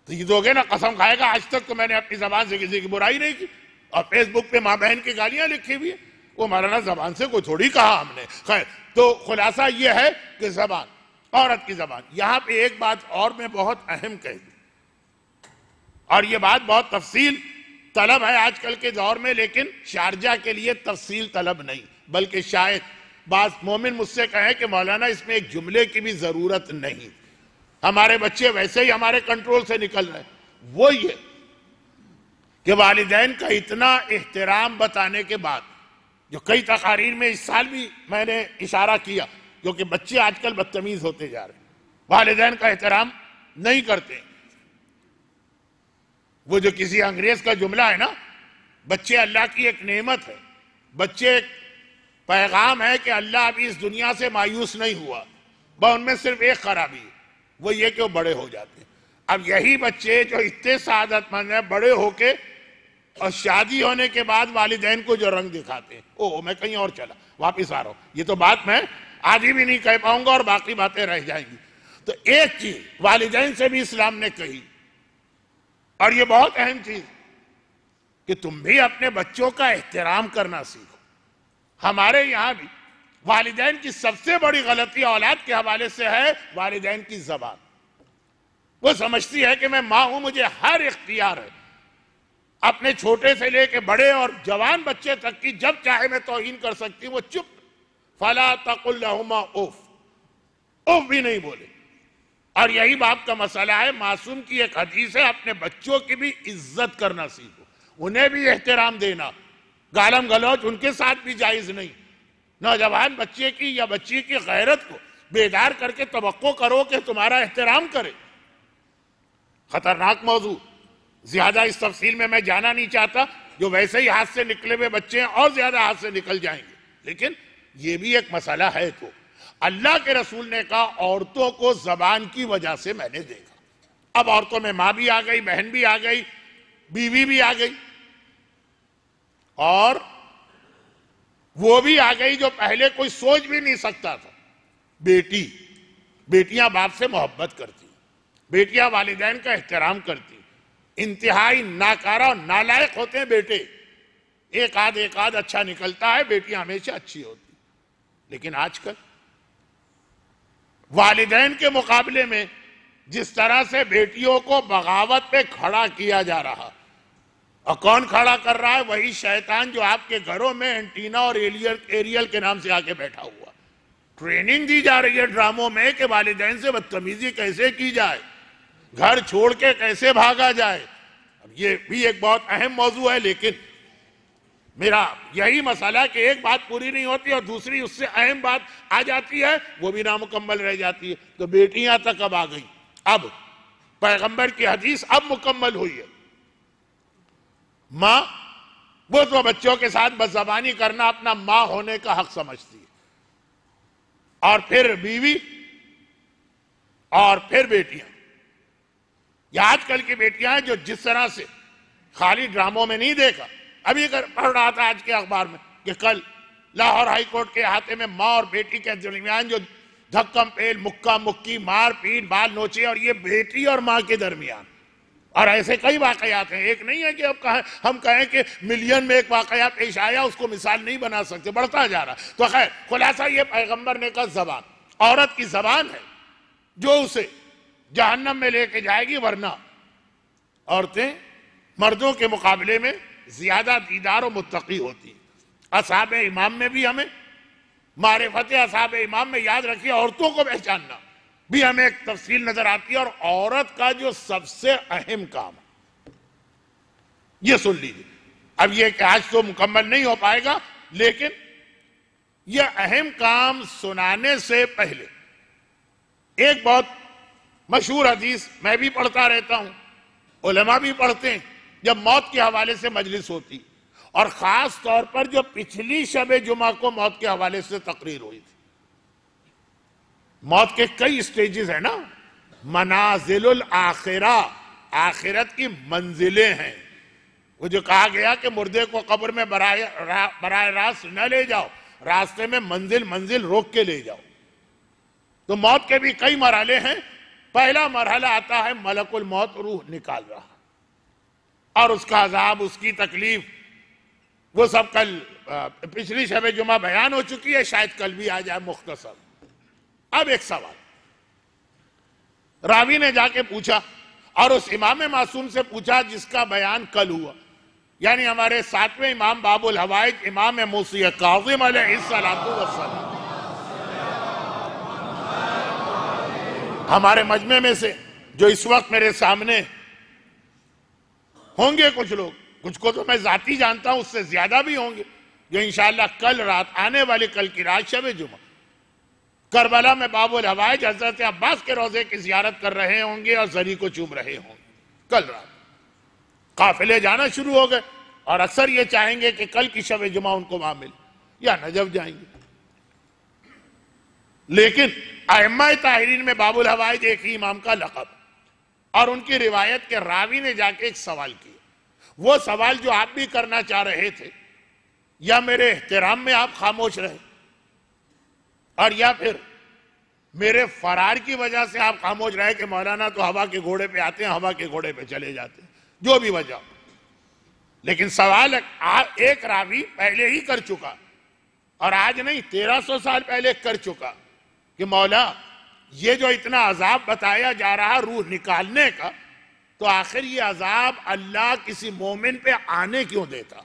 تو یہ دو گے نا قسم کھائے گا آج تک تو میں نے اپنی زبان سے کسی کی برائی نہیں کی. اور فیس بک پہ ماں بہن کی گالیاں لکھی ہوئی ہیں، وہ مولانا زبان سے کوئی تھوڑی کہا ہم نے. خیر، تو خلاصہ یہ ہے کہ زبان، عورت کی زبان. یہاں پہ ایک بات اور میں بہت اہم کہہ دی، اور یہ بات بہت تفصیل طلب ہے آج کل کے دور میں، لیکن شارجہ کے لیے تفصیل طلب نہیں، بلکہ شاید بعض مومن مجھ سے کہیں کہ مولانا اس میں ایک جملے کی بھی ضرورت نہیں، ہمارے بچے ویسے ہی ہمارے کنٹرول سے نکل رہے ہیں. وہ یہ کہ والدین کا اتنا احترام بتانے کے بعد، جو کئی تقاریر میں اس سال بھی میں نے اشارہ کیا، کیونکہ بچے آج کل بدتمیز ہوتے جا رہے ہیں، والدین کا احترام نہیں کرتے. وہ جو کسی انگریز کا جملہ ہے نا، بچے اللہ کی ایک نعمت ہے، بچے ایک پیغام ہے کہ اللہ ابھی اس دنیا سے مایوس نہیں ہوا، ان میں صرف ایک خرابی ہے، وہ یہ کہ وہ بڑے ہو جاتے ہیں. اب یہی بچے جو اتنے سعادت مند ہیں، بڑے ہو کے اور شادی ہونے کے بعد والدین کو جو رنگ دکھاتے ہیں، میں کہیں اور چلا، واپس آ رہا ہوں. یہ تو بات میں آدھی بھی نہیں کہہ پاؤں گا اور باقی باتیں رہ جائیں گی. تو ایک چیز والدین سے بھی اسلام نے کہی، اور یہ بہت اہم چیز، کہ تم بھی اپنے بچوں کا احترام کرنا سیکھو. ہمارے یہاں بھی والدین کی سب سے بڑی غلطی اولاد کے حوالے سے ہے والدین کی زبان. وہ سمجھتی ہے کہ میں ماں ہوں، مجھے ہر اختیار ہے. اپنے چھوٹے سے لے کے بڑے اور جوان بچے تک کی جب چاہے میں توہین کر سکتی ہوں. وہ چپ. فَلَا تَقُلْ لَهُمَا اُف بھی نہیں بولے. اور یہی باپ کا مسئلہ ہے. معصوم کی ایک حدیث ہے، اپنے بچوں کی بھی عزت کرنا سیکھو، انہیں بھی احترام دینا. گالم گلوچ ان کے ساتھ بھی جائز نہیں. نوجوان بچے کی یا بچی کی غیرت کو بیدار کر کے توقع کرو کہ تمہارا احترام کرے. خطرناک موضوع، زیادہ اس تفصیل میں جانا نہیں چاہتا. جو ویسے ہی ہاتھ سے نکلے ہوئے بچے ہیں اور زیادہ ہاتھ سے نکل جائیں گے. لیکن یہ بھی ایک مسئلہ ہے. تو اللہ کے رسول نے کہا عورتوں کو زبان کی وجہ سے میں نے دیکھا. اب عورتوں میں ماں بھی آ گئی، بہن بھی آ گئی، بیوی بھی آ گئی، اور وہ بھی آ گئی جو پہلے کوئی سوچ بھی نہیں سکتا تھا. بیٹی. بیٹیاں باپ سے محبت کرتی، بیٹیاں والدین کا احترام کرتی. انتہائی ناکارہ اور نالائق ہوتے ہیں بیٹے. ایک آدھ اچھا نکلتا ہے، بیٹیاں ہمیشہ اچھی ہوتی. لیکن آج کل والدین کے مقابلے میں جس طرح سے بیٹیوں کو بغاوت پہ کھڑا کیا جا رہا، اور کون کھڑا کر رہا ہے؟ وہی شیطان جو آپ کے گھروں میں اینٹینا اور ایریل کے نام سے آ کے بیٹھا ہوا. ٹریننگ دی جا رہی ہے ڈراموں میں کہ والدین سے بدتمیزی کیسے کی جائے، گھر چھوڑ کے کیسے بھاگا جائے. اب یہ بھی ایک بہت اہم موضوع ہے. لیکن میرا یہی مسئلہ کہ ایک بات پوری نہیں ہوتی اور دوسری اس سے اہم بات آ جاتی ہے، وہ بھی نامکمل رہ جاتی ہے. تو بیٹیاں تک اب آ گئی. اب پیغمبر کی حدیث اب مکمل ہوئی ہے. ماں وہ تو بچوں کے ساتھ بدزبانی کرنا اپنا ماں ہونے کا حق سمجھتی ہے، اور پھر بیوی، اور پھر بیٹیاں. یہ آج کل کی بیٹیاں ہیں جو جس طرح سے خالی ڈراموں میں نہیں دیکھا. ابھی پڑھ رہا تھا آج کے اخبار میں کہ کل لاہور ہائی کورٹ کے احاطے میں ماں اور بیٹی کے درمیان جو دھکم پیل، مکہ مکی، مار پیٹ، بال نوچے، اور یہ بیٹی اور ماں کے درمیان. اور ایسے کئی واقعات ہیں. ایک نہیں ہے کہ اب ہم کہیں کہ ملین میں ایک واقعہ پیش آیا، اس کو مثال نہیں بنا سکتے، بڑھتا جا رہا. تو خیر خلاصہ یہ پیغمبر نے کہا زبان عورت کی زبان ہے جو اسے جہنم میں لے کے جائے گی. ورنہ عورتیں مردوں کے مقابلے میں زیادہ دیدار و متقی ہوتی. اصحاب امام میں بھی ہمیں معرفت اصحاب امام میں یاد رکھیے عورتوں کو پہچاننا بھی ہمیں ایک تفصیل نظر آتی ہے. اور عورت کا جو سب سے اہم کام یہ سن لیجیے. اب یہ کہ آج تو مکمل نہیں ہو پائے گا، لیکن یہ اہم کام سنانے سے پہلے ایک بہت مشہور حدیث میں بھی پڑھتا رہتا ہوں، علماء بھی پڑھتے ہیں جب موت کے حوالے سے مجلس ہوتی، اور خاص طور پر جو پچھلی شب جمعہ کو موت کے حوالے سے تقریر ہوئی تھی. موت کے کئی سٹیجز ہیں نا. منازل الآخرہ، آخرت کی منزلیں ہیں. وہ جو کہا گیا کہ مردے کو قبر میں براہ راست نہ لے جاؤ، راستے میں منزل روک کے لے جاؤ. تو موت کے بھی کئی مرحلے ہیں. پہلا مرحلہ آتا ہے ملک الموت روح نکال رہا، اور اس کا عذاب، اس کی تکلیف، وہ سب کل پچھلی شب جمعہ بیان ہو چکی ہے، شاید کل بھی آ جائے مختصر. اب ایک سوال راوی نے جا کے پوچھا، اور اس امام معصوم سے پوچھا جس کا بیان کل ہوا، یعنی ہمارے 7ویں امام باب الحوائج امام موسی کاظم علیہ السلام. ہمارے مجمع میں سے جو اس وقت میرے سامنے ہوں گے کچھ لوگ، کچھ کو تو میں ذاتی جانتا ہوں، اس سے زیادہ بھی ہوں گے جو انشاءاللہ کل رات، آنے والی کل کی رات شب جمعہ کربلا میں باب الحوائج حضرت عباس کے روضے کی زیارت کر رہے ہوں گے اور زری کو چوم رہے ہوں گے. کل رات قافلے جانا شروع ہو گئے، اور اکثر یہ چاہیں گے کہ کل کی شب جمعہ ان کو وہاں مل، یا نجف جائیں گے. لیکن ائمہ طاہرین میں باب الحوائج ایک ہی امام کا لقب، اور ان کی روایت کے راوی نے جا کے ایک سوال کیا. وہ سوال جو آپ بھی کرنا چاہ رہے تھے، یا میرے احترام میں آپ خاموش رہے، اور یا پھر میرے فرار کی وجہ سے آپ خاموش رہے کہ مولانا تو ہوا کے گھوڑے پہ آتے ہیں، ہوا کے گھوڑے پہ چلے جاتے ہیں، جو بھی وجہ. لیکن سوال ایک راوی پہلے ہی کر چکا، اور آج نہیں 1300 سال پہلے کر چکا، کہ مولا یہ جو اتنا عذاب بتایا جا رہا روح نکالنے کا، تو آخر یہ عذاب اللہ کسی مومن پہ آنے کیوں دیتا؟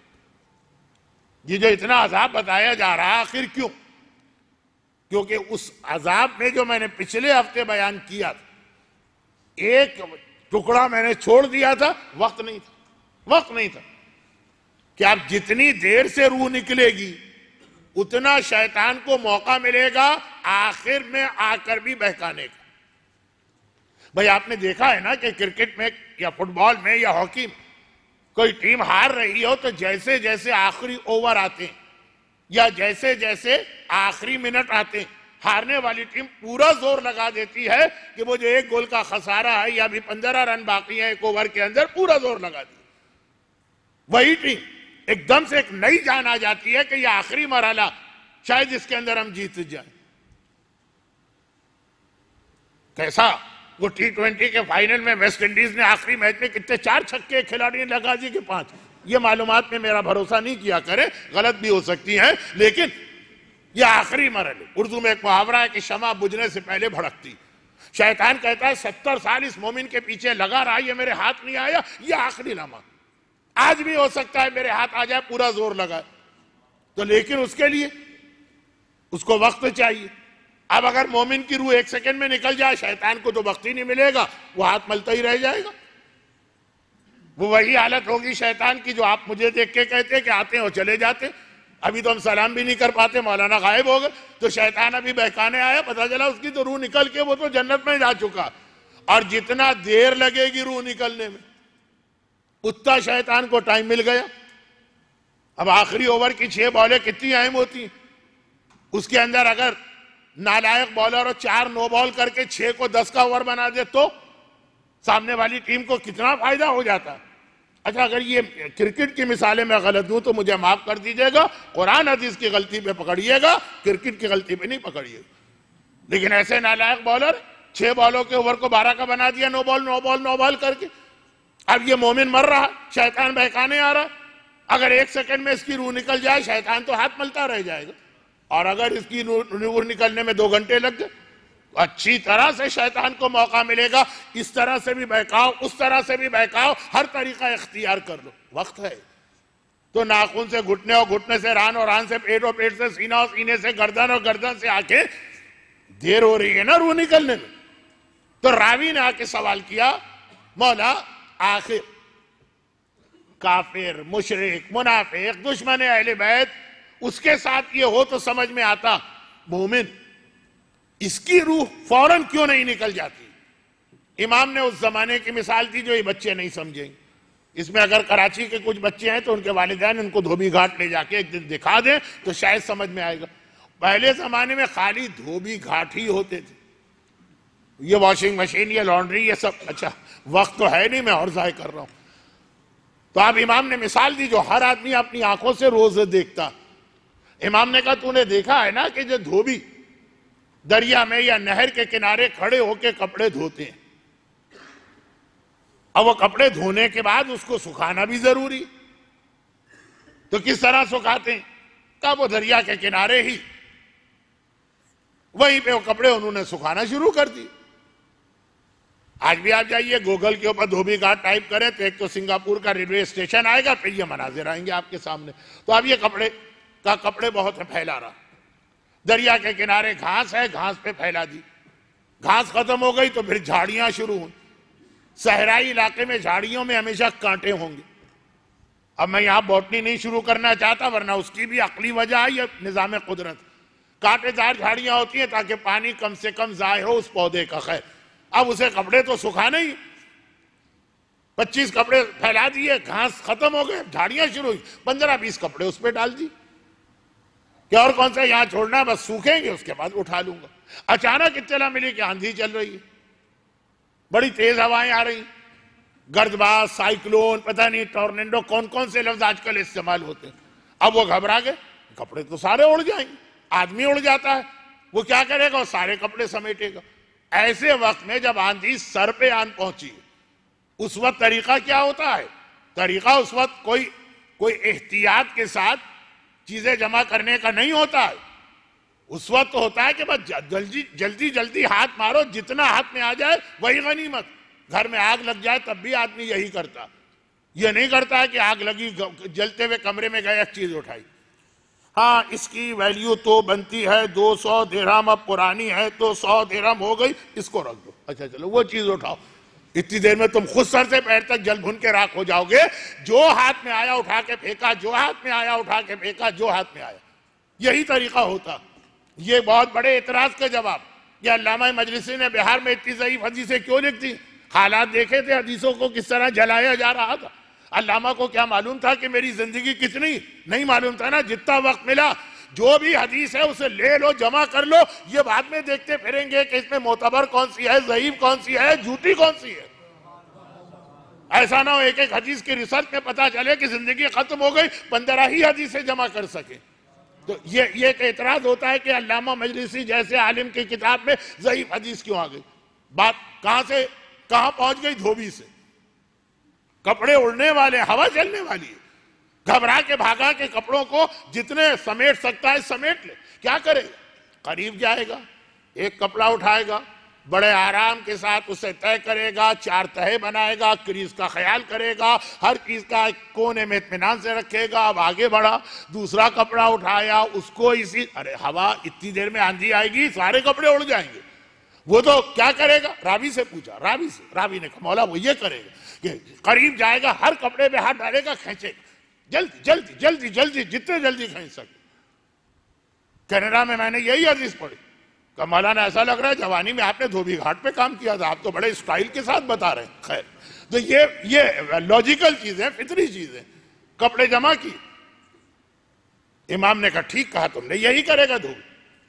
یہ جو اتنا عذاب بتایا جا رہا آخر کیوں؟ کیونکہ اس عذاب میں جو میں نے پچھلے ہفتے بیان کیا تھا، ایک ٹکڑا میں نے چھوڑ دیا تھا، وقت نہیں تھا کہ اب جتنی دیر سے روح نکلے گی اتنا شیطان کو موقع ملے گا آخر میں آ کر بھی بہکانے کا۔ بھئی آپ نے دیکھا ہے نا کہ کرکٹ میں یا فٹ بال میں یا ہاکی میں کوئی ٹیم ہار رہی ہو تو جیسے جیسے آخری اوور آتے ہیں یا جیسے جیسے آخری منٹ آتے ہیں، ہارنے والی ٹیم پورا زور لگا دیتی ہے کہ وہ جو 1 گول کا خسارہ ہے یا بھی 15 رن باقی ہیں 1 اوور کے اندر، پورا زور لگا دی۔ وہی ٹیم ایک دم سے ایک نئی جان آ جاتی ہے کہ یہ آخری مرحلہ شاید اس کے اندر ہم جیت جائیں۔ کیسا وہ T20 کے فائنل میں ویسٹ انڈیز نے آخری میچ میں کتنے 4 چھکے کھلاڑی نے لگا دی کہ 5۔ یہ معلومات میں میرا بھروسہ نہیں کیا کرے، غلط بھی ہو سکتی ہیں، لیکن یہ آخری مرحلے، اردو میں ایک محاورہ ہے کہ شمع بجھنے سے پہلے بھڑکتی۔ شیطان کہتا ہے 70 سال اس مومن کے پیچھے لگا رہا، یہ میرے ہاتھ نہیں آیا، یہ آخری لمحہ آج بھی ہو سکتا ہے میرے ہاتھ آ جائے، پورا زور لگائے تو، لیکن اس کے لیے اس کو وقت چاہیے۔ اب اگر مومن کی روح 1 سیکنڈ میں نکل جائے، شیطان کو تو وقت ہی نہیں ملے گا، وہ ہاتھ ملتا ہی رہ جائے گا۔ وہ وہی حالت ہوگی شیطان کی جو آپ مجھے دیکھ کے کہتے ہیں کہ آتے ہیں اور چلے جاتے، ابھی تو ہم سلام بھی نہیں کر پاتے، مولانا غائب ہو گئے تو شیطان ابھی بہکانے آیا، پتہ چلا اس کی تو روح نکل کے وہ تو جنت میں جا چکا، اور جتنا دیر لگے گی روح نکلنے میں اتنا شیطان کو ٹائم مل گیا۔ اب آخری اوور کی 6 بالیں کتنی اہم ہوتی ہیں، اس کے اندر اگر نالائق بالر اور 4 نو بال کر کے 6 کو 10 کا اوور بنا دے تو سامنے والی ٹیم کو کتنا فائدہ ہو جاتا ہے۔ اچھا اگر یہ کرکٹ کی مثالیں میں غلط دوں تو مجھے معاف کر دیجئے گا، قرآن حدیث کی غلطی پہ پکڑیے گا، کرکٹ کی غلطی پہ نہیں پکڑیے گا۔ لیکن ایسے نالائق بالر 6 بالوں کے اوور کو 12 کا بنا دیا، 9 بال کر کے۔ اب یہ مومن مر رہا، شیطان بہکانے آ رہا، اگر 1 سیکنڈ میں اس کی روح نکل جائے شیطان تو ہاتھ ملتا رہ جائے گا، اور اگر اس کی روح نکلنے میں 2 گھنٹے لگ گئے تو اچھی طرح سے شیطان کو موقع ملے گا، اس طرح سے بھی بہکاؤ، اس طرح سے بھی بہکاؤ، ہر طریقہ اختیار کر لو، وقت ہے۔ تو ناخن سے گھٹنے اور گھٹنے سے ران اور ران سے پیٹ اور پیٹ سے سینہ اور سینے سے گردن اور گردن سے آنکھیں، دیر ہو رہی ہے نا روح نکلنے میں۔ تو راوی نے آ کے سوال کیا، مولا آخر کافر، مشرک، منافق، دشمن اہل بیت، اس کے ساتھ یہ ہو تو سمجھ میں آتا، مومن اس کی روح فوراً کیوں نہیں نکل جاتی؟ امام نے اس زمانے کی مثال دی جو یہ بچے نہیں سمجھیں۔ اس میں اگر کراچی کے کچھ بچے ہیں تو ان کے والدین ان کو دھوبی گھاٹ لے جا کے ایک دن دکھا دیں تو شاید سمجھ میں آئے گا۔ پہلے زمانے میں خالی دھوبی گھاٹ ہی ہوتے تھے، یہ واشنگ مشین، یہ لانڈری، یہ سب اچھا وقت تو ہے نہیں، میں اور ضائع کر رہا ہوں۔ تو اب امام نے مثال دی جو ہر آدمی اپنی آنکھوں سے روز دیکھتا۔ امام نے کہا تو نے دیکھا ہے نا کہ جو دھوبی دریا میں یا نہر کے کنارے کھڑے ہو کے کپڑے دھوتے ہیں، اب وہ کپڑے دھونے کے بعد اس کو سکھانا بھی ضروری، تو کس طرح سکھاتے ہیں؟ کہا وہ دریا کے کنارے ہی وہیں پہ وہ کپڑے انہوں نے سکھانا شروع کر دی۔ آج بھی آپ جائیے گوگل کے اوپر دھوبی گھاٹ ٹائپ کریں تو ایک تو سنگاپور کا ریلوے اسٹیشن آئے گا، پھر یہ مناظر آئیں گے آپ کے سامنے۔ تو اب یہ کپڑے بہت پھیلا رہا، دریا کے کنارے گھاس ہے، گھاس پہ پھیلا دی، گھاس ختم ہو گئی تو پھر جھاڑیاں شروع ہوئی۔ صحرائی علاقے میں جھاڑیوں میں ہمیشہ کانٹے ہوں گے۔ اب میں یہاں بوٹنی نہیں شروع کرنا چاہتا، ورنہ اس کی بھی عقلی وجہ ہے، یہ نظام قدرت۔ کانٹے دار جھاڑیاں ہوتی ہیں تاکہ پانی کم سے کم ضائع ہو اس پودے کا، خیر اب اسے کپڑے تو سکھانے ہی، 25 کپڑے پھیلا دیے، گھاس ختم ہو گئے، جھاڑیاں شروع ہوئی، 15-20 کپڑے اس پہ ڈال دی کہ اور کون سا یہاں چھوڑنا، بس سوکھیں گے اس کے بعد اٹھا لوں گا۔ اچانک اطلاع ملی کہ آندھی چل رہی ہے، بڑی تیز ہوائیں آ رہی، گرد باز، سائیکلون، پتہ نہیں ٹورنیڈو، کون سے لفظ آج کل استعمال ہوتے ہیں۔ اب وہ گھبرا گئے، کپڑے تو سارے اڑ جائیں گے، آدمی اڑ جاتا ہے، وہ کیا کرے گا؟ وہ سارے کپڑے سمیٹے گا۔ ایسے وقت میں جب آندھی سر پہ آن پہنچی، اس وقت طریقہ کیا ہوتا ہے؟ طریقہ اس وقت کوئی کوئی احتیاط کے ساتھ چیزیں جمع کرنے کا نہیں ہوتا ہے. اس وقت ہوتا ہے کہ بس جلدی جلدی ہاتھ مارو، جتنا ہاتھ میں آ جائے وہی غنیمت. گھر میں آگ لگ جائے تب بھی آدمی یہی کرتا، یہ نہیں کرتا ہے کہ آگ لگی جلتے ہوئے کمرے میں گئے ایک چیز اٹھائی. ہاں اس کی ویلیو تو بنتی ہے 200 درہم، اب پرانی ہے تو 100 درہم ہو گئی، اس کو رکھ دو. اچھا چلو وہ چیز اٹھاؤ. اتنی دیر میں تم خود سر سے پیر تک جل بھن کے راکھ ہو جاؤ گے. جو ہاتھ میں آیا اٹھا کے پھینکا، جو ہاتھ میں آیا اٹھا کے پھینکا، جو ہاتھ میں آیا. یہی طریقہ ہوتا. یہ بہت بڑے اعتراض کا جواب. یہ علامہ مجلسی نے بہار میں اتنی ضعیف حدیثیں کیوں لکھ دی؟ حالات دیکھے تھے حدیثوں کو کس طرح جلایا جا رہا تھا. علامہ کو کیا معلوم تھا کہ میری زندگی کتنی؟ نہیں معلوم تھا نا. جتنا وقت ملا جو بھی حدیث ہے اسے لے لو، جمع کر لو. یہ بعد میں دیکھتے پھریں گے کہ اس میں معتبر کون سی ہے، ضعیف کون سی ہے، جھوٹی کون سی ہے. ایسا نہ ہو ایک ایک حدیث کی ریسرچ میں پتا چلے کہ زندگی ختم ہو گئی، 15 ہی حدیثیں جمع کر سکے. تو یہ ایک اعتراض ہوتا ہے کہ علامہ مجلسی جیسے عالم کی کتاب میں ضعیف حدیث کیوں آ گئی. بات کہاں سے کہاں پہنچ گئی؟ دھوبی سے. کپڑے اڑنے والے، ہوا چلنے والی ہے. گھبرا کے بھاگا کہ کپڑوں کو جتنے سمیٹ سکتا ہے سمیٹ لے. کیا کرے گا؟ قریب جائے گا، ایک کپڑا اٹھائے گا، بڑے آرام کے ساتھ اسے طے کرے گا، 4 تہے بنائے گا، کریز کا خیال کرے گا، ہر چیز کا کونے میں اطمینان سے رکھے گا. اب آگے بڑھا، دوسرا کپڑا اٹھایا، اس کو ارے ہوا اتنی دیر میں آندھی آئے گی، سارے کپڑے اڑ جائیں گے. وہ تو کیا کرے گا؟ راوی سے پوچھا، راوی نے کہا مولا وہ یہ کرے گا کہ قریب جائے گا، ہر کپڑے پہ ہاتھ ڈالے گا، کھینچے گا، جلدی جتنے جلدی کھینچ سکے. کینیڈا میں نے یہی حدیث پڑھی کہ مولانا ایسا لگ رہا ہے جوانی میں آپ نے دھوبی گھاٹ پہ کام کیا تھا، آپ تو بڑے اسٹائل کے ساتھ بتا رہے ہیں. خیر، تو یہ لاجیکل چیزیں، فطری چیزیں. کپڑے جمع کی. امام نے کہا ٹھیک کہا تم نے، یہی کرے گا دھوبی.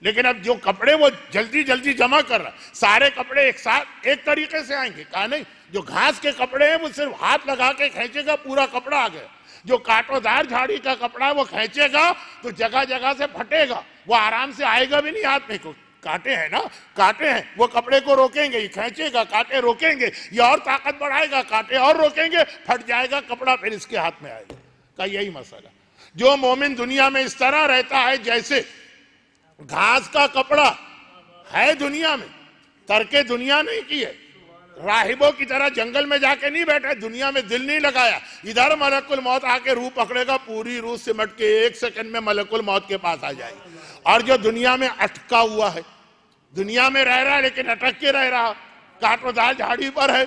لیکن اب جو کپڑے وہ جلدی جمع کر رہا، سارے کپڑے ایک ساتھ ایک طریقے سے آئیں گے؟ کہا نہیں. جو گھاس کے کپڑے ہیں وہ صرف ہاتھ لگا کے کھینچے گا، پورا کپڑا آ گیا. جو کانٹوں دار جھاڑی کا کپڑا ہے وہ کھینچے گا تو جگہ جگہ سے پھٹے گا، وہ آرام سے آئے گا بھی نہیں ہاتھ میں. کانٹے ہیں نا، کانٹے ہیں، وہ کپڑے کو روکیں گے، یہ کھینچے گا، کانٹے روکیں گے، یہ اور طاقت بڑھائے گا، کانٹے اور روکیں گے، پھٹ جائے گا کپڑا، پھر اس کے ہاتھ میں آئے گا. کہا یہی مسئلہ. جو مومن دنیا میں اس طرح رہتا ہے جیسے گھاس کا کپڑا ہے دنیا میں، ترک دنیا نہیں کی ہے. راہبوں کی طرح جنگل میں جا کے نہیں بیٹھے، دنیا میں دل نہیں لگایا. ادھر ملک الموت آ کے روح پکڑے گا، پوری روح سمٹ کے 1 سیکنڈ میں ملک الموت کے پاس آ جائے گی. اور جو دنیا میں اٹکا ہوا ہے، دنیا میں رہ رہا ہے لیکن اٹک کے رہ رہا، کانٹوں دار جھاڑی پر ہے،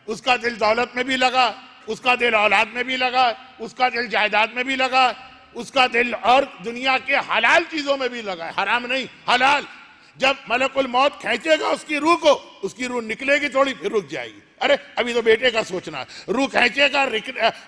اس کا دل دولت میں بھی لگا، اس کا دل اولاد میں بھی لگا، اس کا دل جائیداد میں بھی لگا، اس کا دل اور دنیا کے حلال چیزوں میں بھی لگا ہے، حرام نہیں، حلال. جب ملک الموت کھینچے گا اس کی روح کو، اس کی روح نکلے گی تھوڑی، پھر رک جائے گی. ارے ابھی تو بیٹے کا سوچنا ہے. روح کھینچے گا،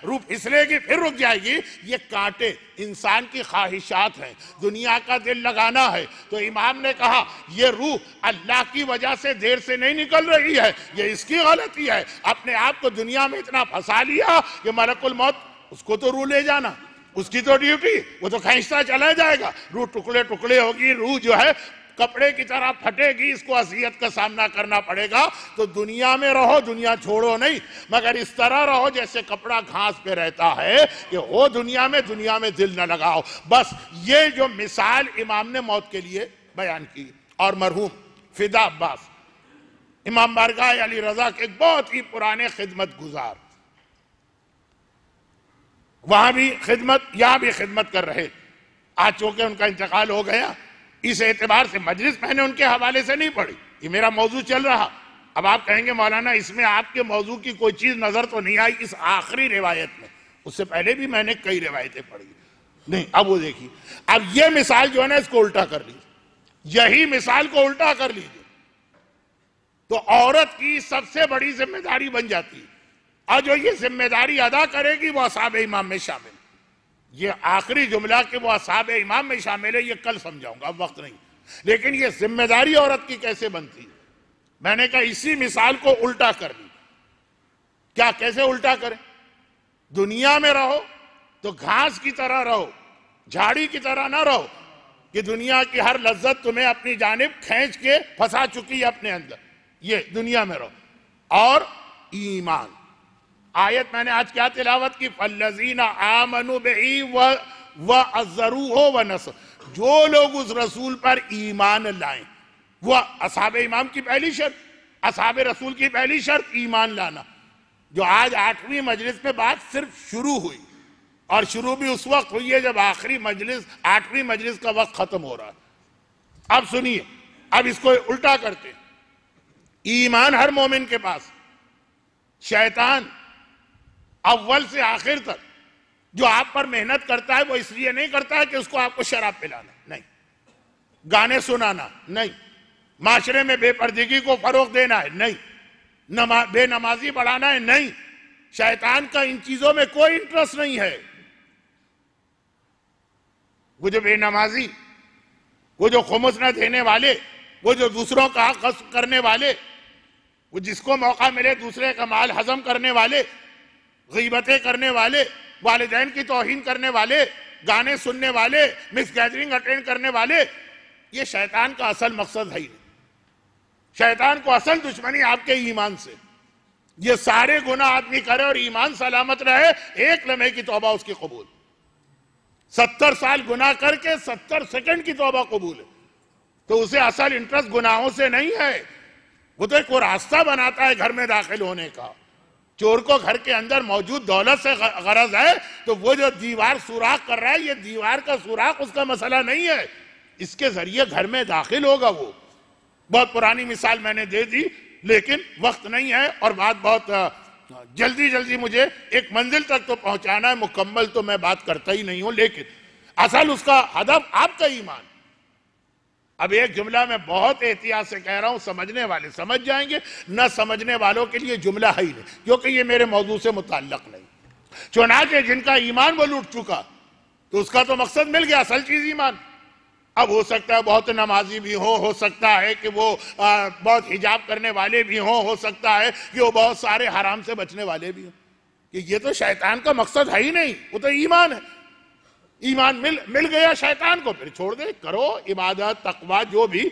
روح پھسلے گی، پھر رک جائے گی. یہ کانٹے انسان کی خواہشات ہیں، دنیا کا دل لگانا ہے. تو امام نے کہا یہ روح اللہ کی وجہ سے دیر سے نہیں نکل رہی ہے، یہ اس کی غلطی ہے. اپنے آپ کو دنیا میں اتنا پھنسا لیا کہ ملک الموت، اس کو تو روح لے جانا، اس کی تو ڈیوٹی، وہ تو کھینچتا چلا جائے گا. روح ٹکڑے ٹکڑے ہوگی، روح جو ہے کپڑے کی طرح پھٹے گی، اس کو اذیت کا سامنا کرنا پڑے گا. تو دنیا میں رہو، دنیا چھوڑو نہیں، مگر اس طرح رہو جیسے کپڑا گھاس پہ رہتا ہے کہ ہو دنیا میں دل نہ لگاؤ. بس یہ جو مثال امام نے موت کے لیے بیان کی. اور مرحوم فدا عباس امام بارگاہ علی رضا کے ایک بہت ہی پرانے خدمت گزار، وہاں بھی خدمت، یہاں بھی خدمت کر رہے. آج چونکہ ان کا انتقال ہو گیا، اس اعتبار سے مجلس میں نے ان کے حوالے سے نہیں پڑھی، یہ میرا موضوع چل رہا. اب آپ کہیں گے مولانا اس میں آپ کے موضوع کی کوئی چیز نظر تو نہیں آئی اس آخری روایت میں، اس سے پہلے بھی میں نے کئی روایتیں پڑھی. نہیں، اب وہ دیکھیے، اب یہ مثال جو ہے نا اس کو الٹا کر لیجیے، یہی مثال کو الٹا کر لیجیے تو عورت کی سب سے بڑی ذمہ داری بن جاتی ہے. اور جو یہ ذمہ داری ادا کرے گی وہ اصحاب امام میں شامل. یہ آخری جملہ کہ وہ اصحاب امام میں شامل ہے یہ کل سمجھاؤں گا، اب وقت نہیں. لیکن یہ ذمہ داری عورت کی کیسے بنتی ہے؟ میں نے کہا اسی مثال کو الٹا کر دی. کیا کیسے الٹا کریں؟ دنیا میں رہو تو گھاس کی طرح رہو، جھاڑی کی طرح نہ رہو کہ دنیا کی ہر لذت تمہیں اپنی جانب کھینچ کے پھنسا چکی ہے اپنے اندر. یہ دنیا میں رہو. اور ایمان، آیت میں نے آج کیا تلاوت کی؟ فَالَّذِينَ آمَنُوا بِهِ وَعَزَّرُوهُ وَنَصَرُوهُ، جو لوگ اس رسول پر ایمان لائیں، وہ اصحاب امام کی پہلی شرط، اصحاب رسول کی پہلی شرط ایمان لانا۔ جو آج 8ویں مجلس میں بات صرف شروع ہوئی، اور شروع بھی اس وقت ہوئی ہے جب آخری مجلس 8ویں مجلس کا وقت ختم ہو رہا ہے۔ اب سنیے، اب اس کو الٹا کرتے ہیں۔ ایمان ہر مومن کے پاس، شیطان اول سے آخر تک جو آپ پر محنت کرتا ہے وہ اس لیے نہیں کرتا ہے کہ اس کو آپ کو شراب پلانا، نہیں، گانے سنانا نہیں، معاشرے میں بے پردگی کو فروغ دینا ہے نہیں، بے نمازی بڑھانا ہے نہیں۔ شیطان کا ان چیزوں میں کوئی انٹرسٹ نہیں ہے۔ وہ جو بے نمازی، وہ جو خمس نہ دینے والے، وہ جو دوسروں کا حق غصب کرنے والے، وہ جس کو موقع ملے دوسرے کا مال ہضم کرنے والے، غیبتیں کرنے والے، والدین کی توہین کرنے والے، گانے سننے والے، مس گیدرنگ اٹینڈ کرنے والے، یہ شیطان کا اصل مقصد ہے ہی نہیں۔ شیطان کو اصل دشمنی آپ کے ایمان سے۔ یہ سارے گناہ آدمی کرے اور ایمان سلامت رہے، ایک لمحے کی توبہ اس کی قبول۔ 70 سال گناہ کر کے 70 سیکنڈ کی توبہ قبول ہے، تو اسے اصل انٹرسٹ گناہوں سے نہیں ہے۔ وہ تو ایک راستہ بناتا ہے گھر میں داخل ہونے کا۔ چور کو گھر کے اندر موجود دولت سے غرض ہے، تو وہ جو دیوار سوراخ کر رہا ہے، یہ دیوار کا سوراخ اس کا مسئلہ نہیں ہے، اس کے ذریعے گھر میں داخل ہوگا وہ۔ بہت پرانی مثال میں نے دے دی، لیکن وقت نہیں ہے اور بات بہت جلدی مجھے ایک منزل تک تو پہنچانا ہے، مکمل تو میں بات کرتا ہی نہیں ہوں، لیکن اصل اس کا ہدف آپ کا ایمان۔ اب ایک جملہ میں بہت احتیاط سے کہہ رہا ہوں، سمجھنے والے سمجھ جائیں گے، نہ سمجھنے والوں کے لیے جملہ ہے ہی نہیں، کیونکہ یہ میرے موضوع سے متعلق نہیں۔ چنانچہ جن کا ایمان وہ لوٹ چکا، تو اس کا تو مقصد مل گیا، اصل چیز ایمان۔ اب ہو سکتا ہے بہت نمازی بھی ہو سکتا ہے کہ وہ بہت حجاب کرنے والے بھی ہو سکتا ہے کہ وہ بہت سارے حرام سے بچنے والے بھی ہوں، کہ یہ تو شیطان کا مقصد ہے ہی نہیں، وہ تو ایمان ہے۔ ایمان مل گیا شیطان کو، پھر چھوڑ دے، کرو عبادت تقوی۔ جو بھی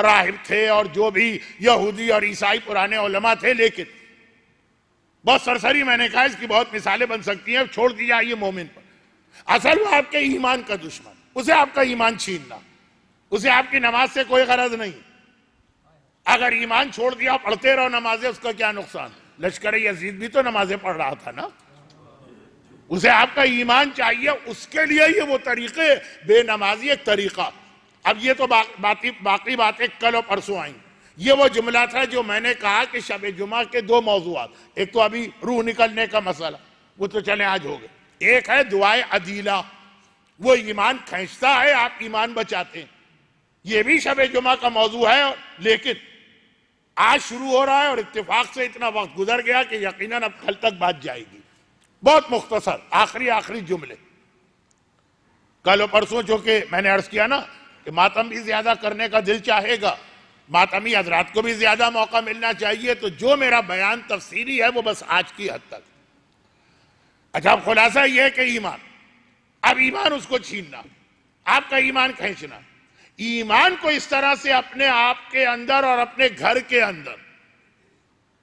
راہب تھے اور جو بھی یہودی اور عیسائی پرانے علماء تھے، لیکن بہت سرسری میں نے کہا، اس کی بہت مثالیں بن سکتی ہیں، چھوڑ دیا یہ مومن پر۔ اصل وہ آپ کے ایمان کا دشمن، اسے آپ کا ایمان چھیننا، اسے آپ کی نماز سے کوئی غرض نہیں۔ اگر ایمان چھوڑ دیا، پڑھتے رہو نمازیں، اس کا کیا نقصان؟ لشکر یزید بھی تو نمازیں پڑھ رہا تھا نا۔ اسے آپ کا ایمان چاہیے، اس کے لیے یہ وہ طریقے، بے نمازی ایک طریقہ۔ اب یہ تو باقی باتیں کل اور پرسوں آئیں۔ یہ وہ جملہ تھا جو میں نے کہا کہ شب جمعہ کے 2 موضوعات، ایک تو ابھی روح نکلنے کا مسئلہ، وہ تو چلیں آج ہو گئے، ایک ہے دعائے عدیلہ، وہ ایمان کھینچتا ہے، آپ ایمان بچاتے ہیں، یہ بھی شب جمعہ کا موضوع ہے، لیکن آج شروع ہو رہا ہے اور اتفاق سے اتنا وقت گزر گیا کہ یقیناً اب کل تک بات جائے گی۔ بہت مختصر آخری جملے۔ کل و پرسوں جو کہ میں نے عرض کیا نا کہ ماتم بھی زیادہ کرنے کا دل چاہے گا، ماتمی حضرات کو بھی زیادہ موقع ملنا چاہیے، تو جو میرا بیان تفصیلی ہے وہ بس آج کی حد تک۔ اچھا، اب خلاصہ یہ ہے کہ ایمان، اب ایمان اس کو چھیننا، آپ کا ایمان کھینچنا، ایمان کو اس طرح سے اپنے آپ کے اندر اور اپنے گھر کے اندر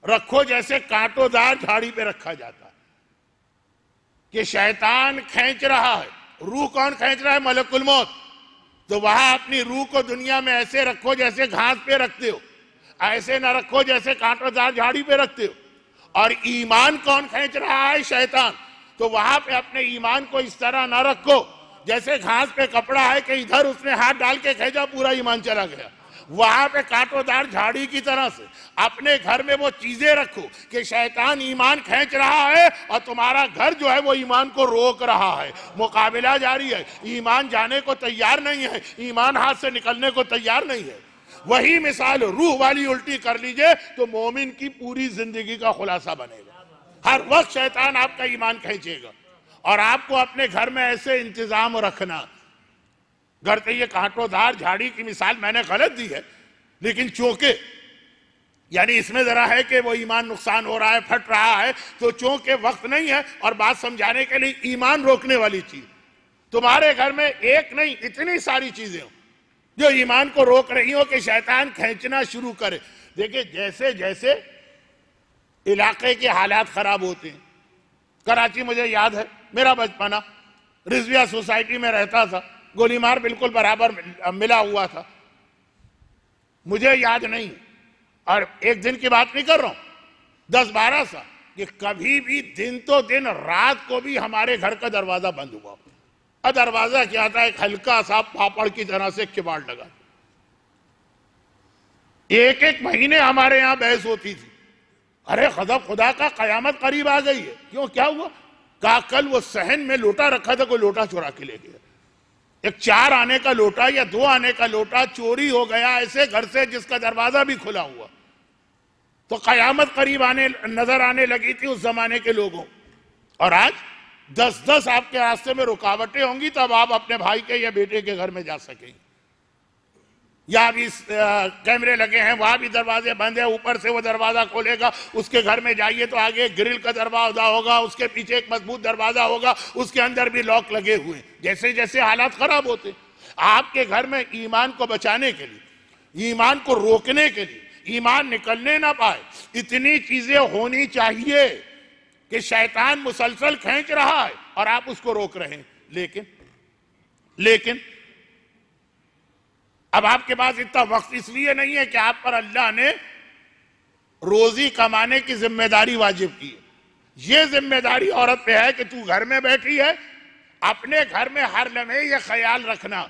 رکھو جیسے کانٹوں دار جھاڑی پہ رکھا جاتا ہے، کہ شیطان کھینچ رہا ہے، روح کون کھینچ رہا ہے؟ ملک الموت۔ تو وہاں اپنی روح کو دنیا میں ایسے رکھو جیسے گھاس پہ رکھتے ہو، ایسے نہ رکھو جیسے کانٹوں دار جھاڑی پہ رکھتے ہو۔ اور ایمان کون کھینچ رہا ہے؟ شیطان۔ تو وہاں پہ اپنے ایمان کو اس طرح نہ رکھو جیسے گھاس پہ کپڑا ہے کہ ادھر اس نے ہاتھ ڈال کے کھینچا، پورا ایمان چلا گیا۔ وہاں پہ کانٹوں دار جھاڑی کی طرح سے اپنے گھر میں وہ چیزیں رکھو کہ شیطان ایمان کھینچ رہا ہے اور تمہارا گھر جو ہے وہ ایمان کو روک رہا ہے، مقابلہ جاری ہے، ایمان جانے کو تیار نہیں ہے، ایمان ہاتھ سے نکلنے کو تیار نہیں ہے۔ وہی مثال روح والی الٹی کر لیجئے تو مومن کی پوری زندگی کا خلاصہ بنے گا۔ ہر وقت شیطان آپ کا ایمان کھینچے گا، اور آپ کو اپنے گھر میں ایسے انتظام رکھنا۔ گھر کے یہ کانٹوں دار جھاڑی کی مثال میں نے غلط دی ہے، لیکن چونکہ یعنی اس میں ذرا ہے کہ وہ ایمان نقصان ہو رہا ہے، پھٹ رہا ہے، تو چونکہ وقت نہیں ہے اور بات سمجھانے کے لیے ایمان روکنے والی چیز تمہارے گھر میں ایک نہیں اتنی ساری چیزیں ہوں جو ایمان کو روک رہی ہوں کہ شیطان کھینچنا شروع کرے۔ دیکھیں، جیسے جیسے علاقے کے حالات خراب ہوتے ہیں، کراچی مجھے یاد ہے، میرا بچپنا، رضویہ سوسائٹی میں رہتا تھا، گولی مار بالکل برابر ملا ہوا تھا، مجھے یاد نہیں، اور ایک دن کی بات نہیں کر رہا ہوں، 10-12 سال، کہ کبھی بھی دن تو دن رات کو بھی ہمارے گھر کا دروازہ بند ہوا، اور دروازہ کیا تھا، ایک ہلکا سا پاپڑ کی طرح سے کباڑ لگا، ایک مہینے ہمارے یہاں بحث ہوتی تھی، ارے خدا کا قیامت قریب آ گئی ہے، کیوں کیا ہوا؟ کہا کل وہ صحن میں لوٹا رکھا تھا، کوئی لوٹا چورا کے لے گیا، ایک 4 آنے کا لوٹا یا 2 آنے کا لوٹا چوری ہو گیا ایسے گھر سے جس کا دروازہ بھی کھلا ہوا، تو قیامت قریب نظر آنے لگی تھی اس زمانے کے لوگوں، اور آج 10 آپ کے راستے میں رکاوٹیں ہوں گی تب آپ اپنے بھائی کے یا بیٹے کے گھر میں جا سکیں، یا بھی کیمرے لگے ہیں وہاں بھی دروازے بند ہیں، اوپر سے وہ دروازہ کھولے گا اس کے گھر میں جائیے تو آگے گرل کا دروازہ ہوگا، اس کے پیچھے ایک مضبوط دروازہ ہوگا، اس کے اندر بھی لاک لگے ہوئے، جیسے جیسے حالات خراب ہوتے، آپ کے گھر میں ایمان کو بچانے کے لیے، ایمان کو روکنے کے لیے، ایمان نکلنے نہ پائے، اتنی چیزیں ہونی چاہیے کہ شیطان مسلسل کھینچ رہا ہے اور آپ اس کو روک رہے ہیں، لیکن اب آپ کے پاس اتنا وقت اس لیے نہیں ہے کہ آپ پر اللہ نے روزی کمانے کی ذمہ داری واجب کی ہے، یہ ذمہ داری عورت پہ ہے کہ تو گھر میں بیٹھی ہے، اپنے گھر میں ہر لمحے یہ خیال رکھنا،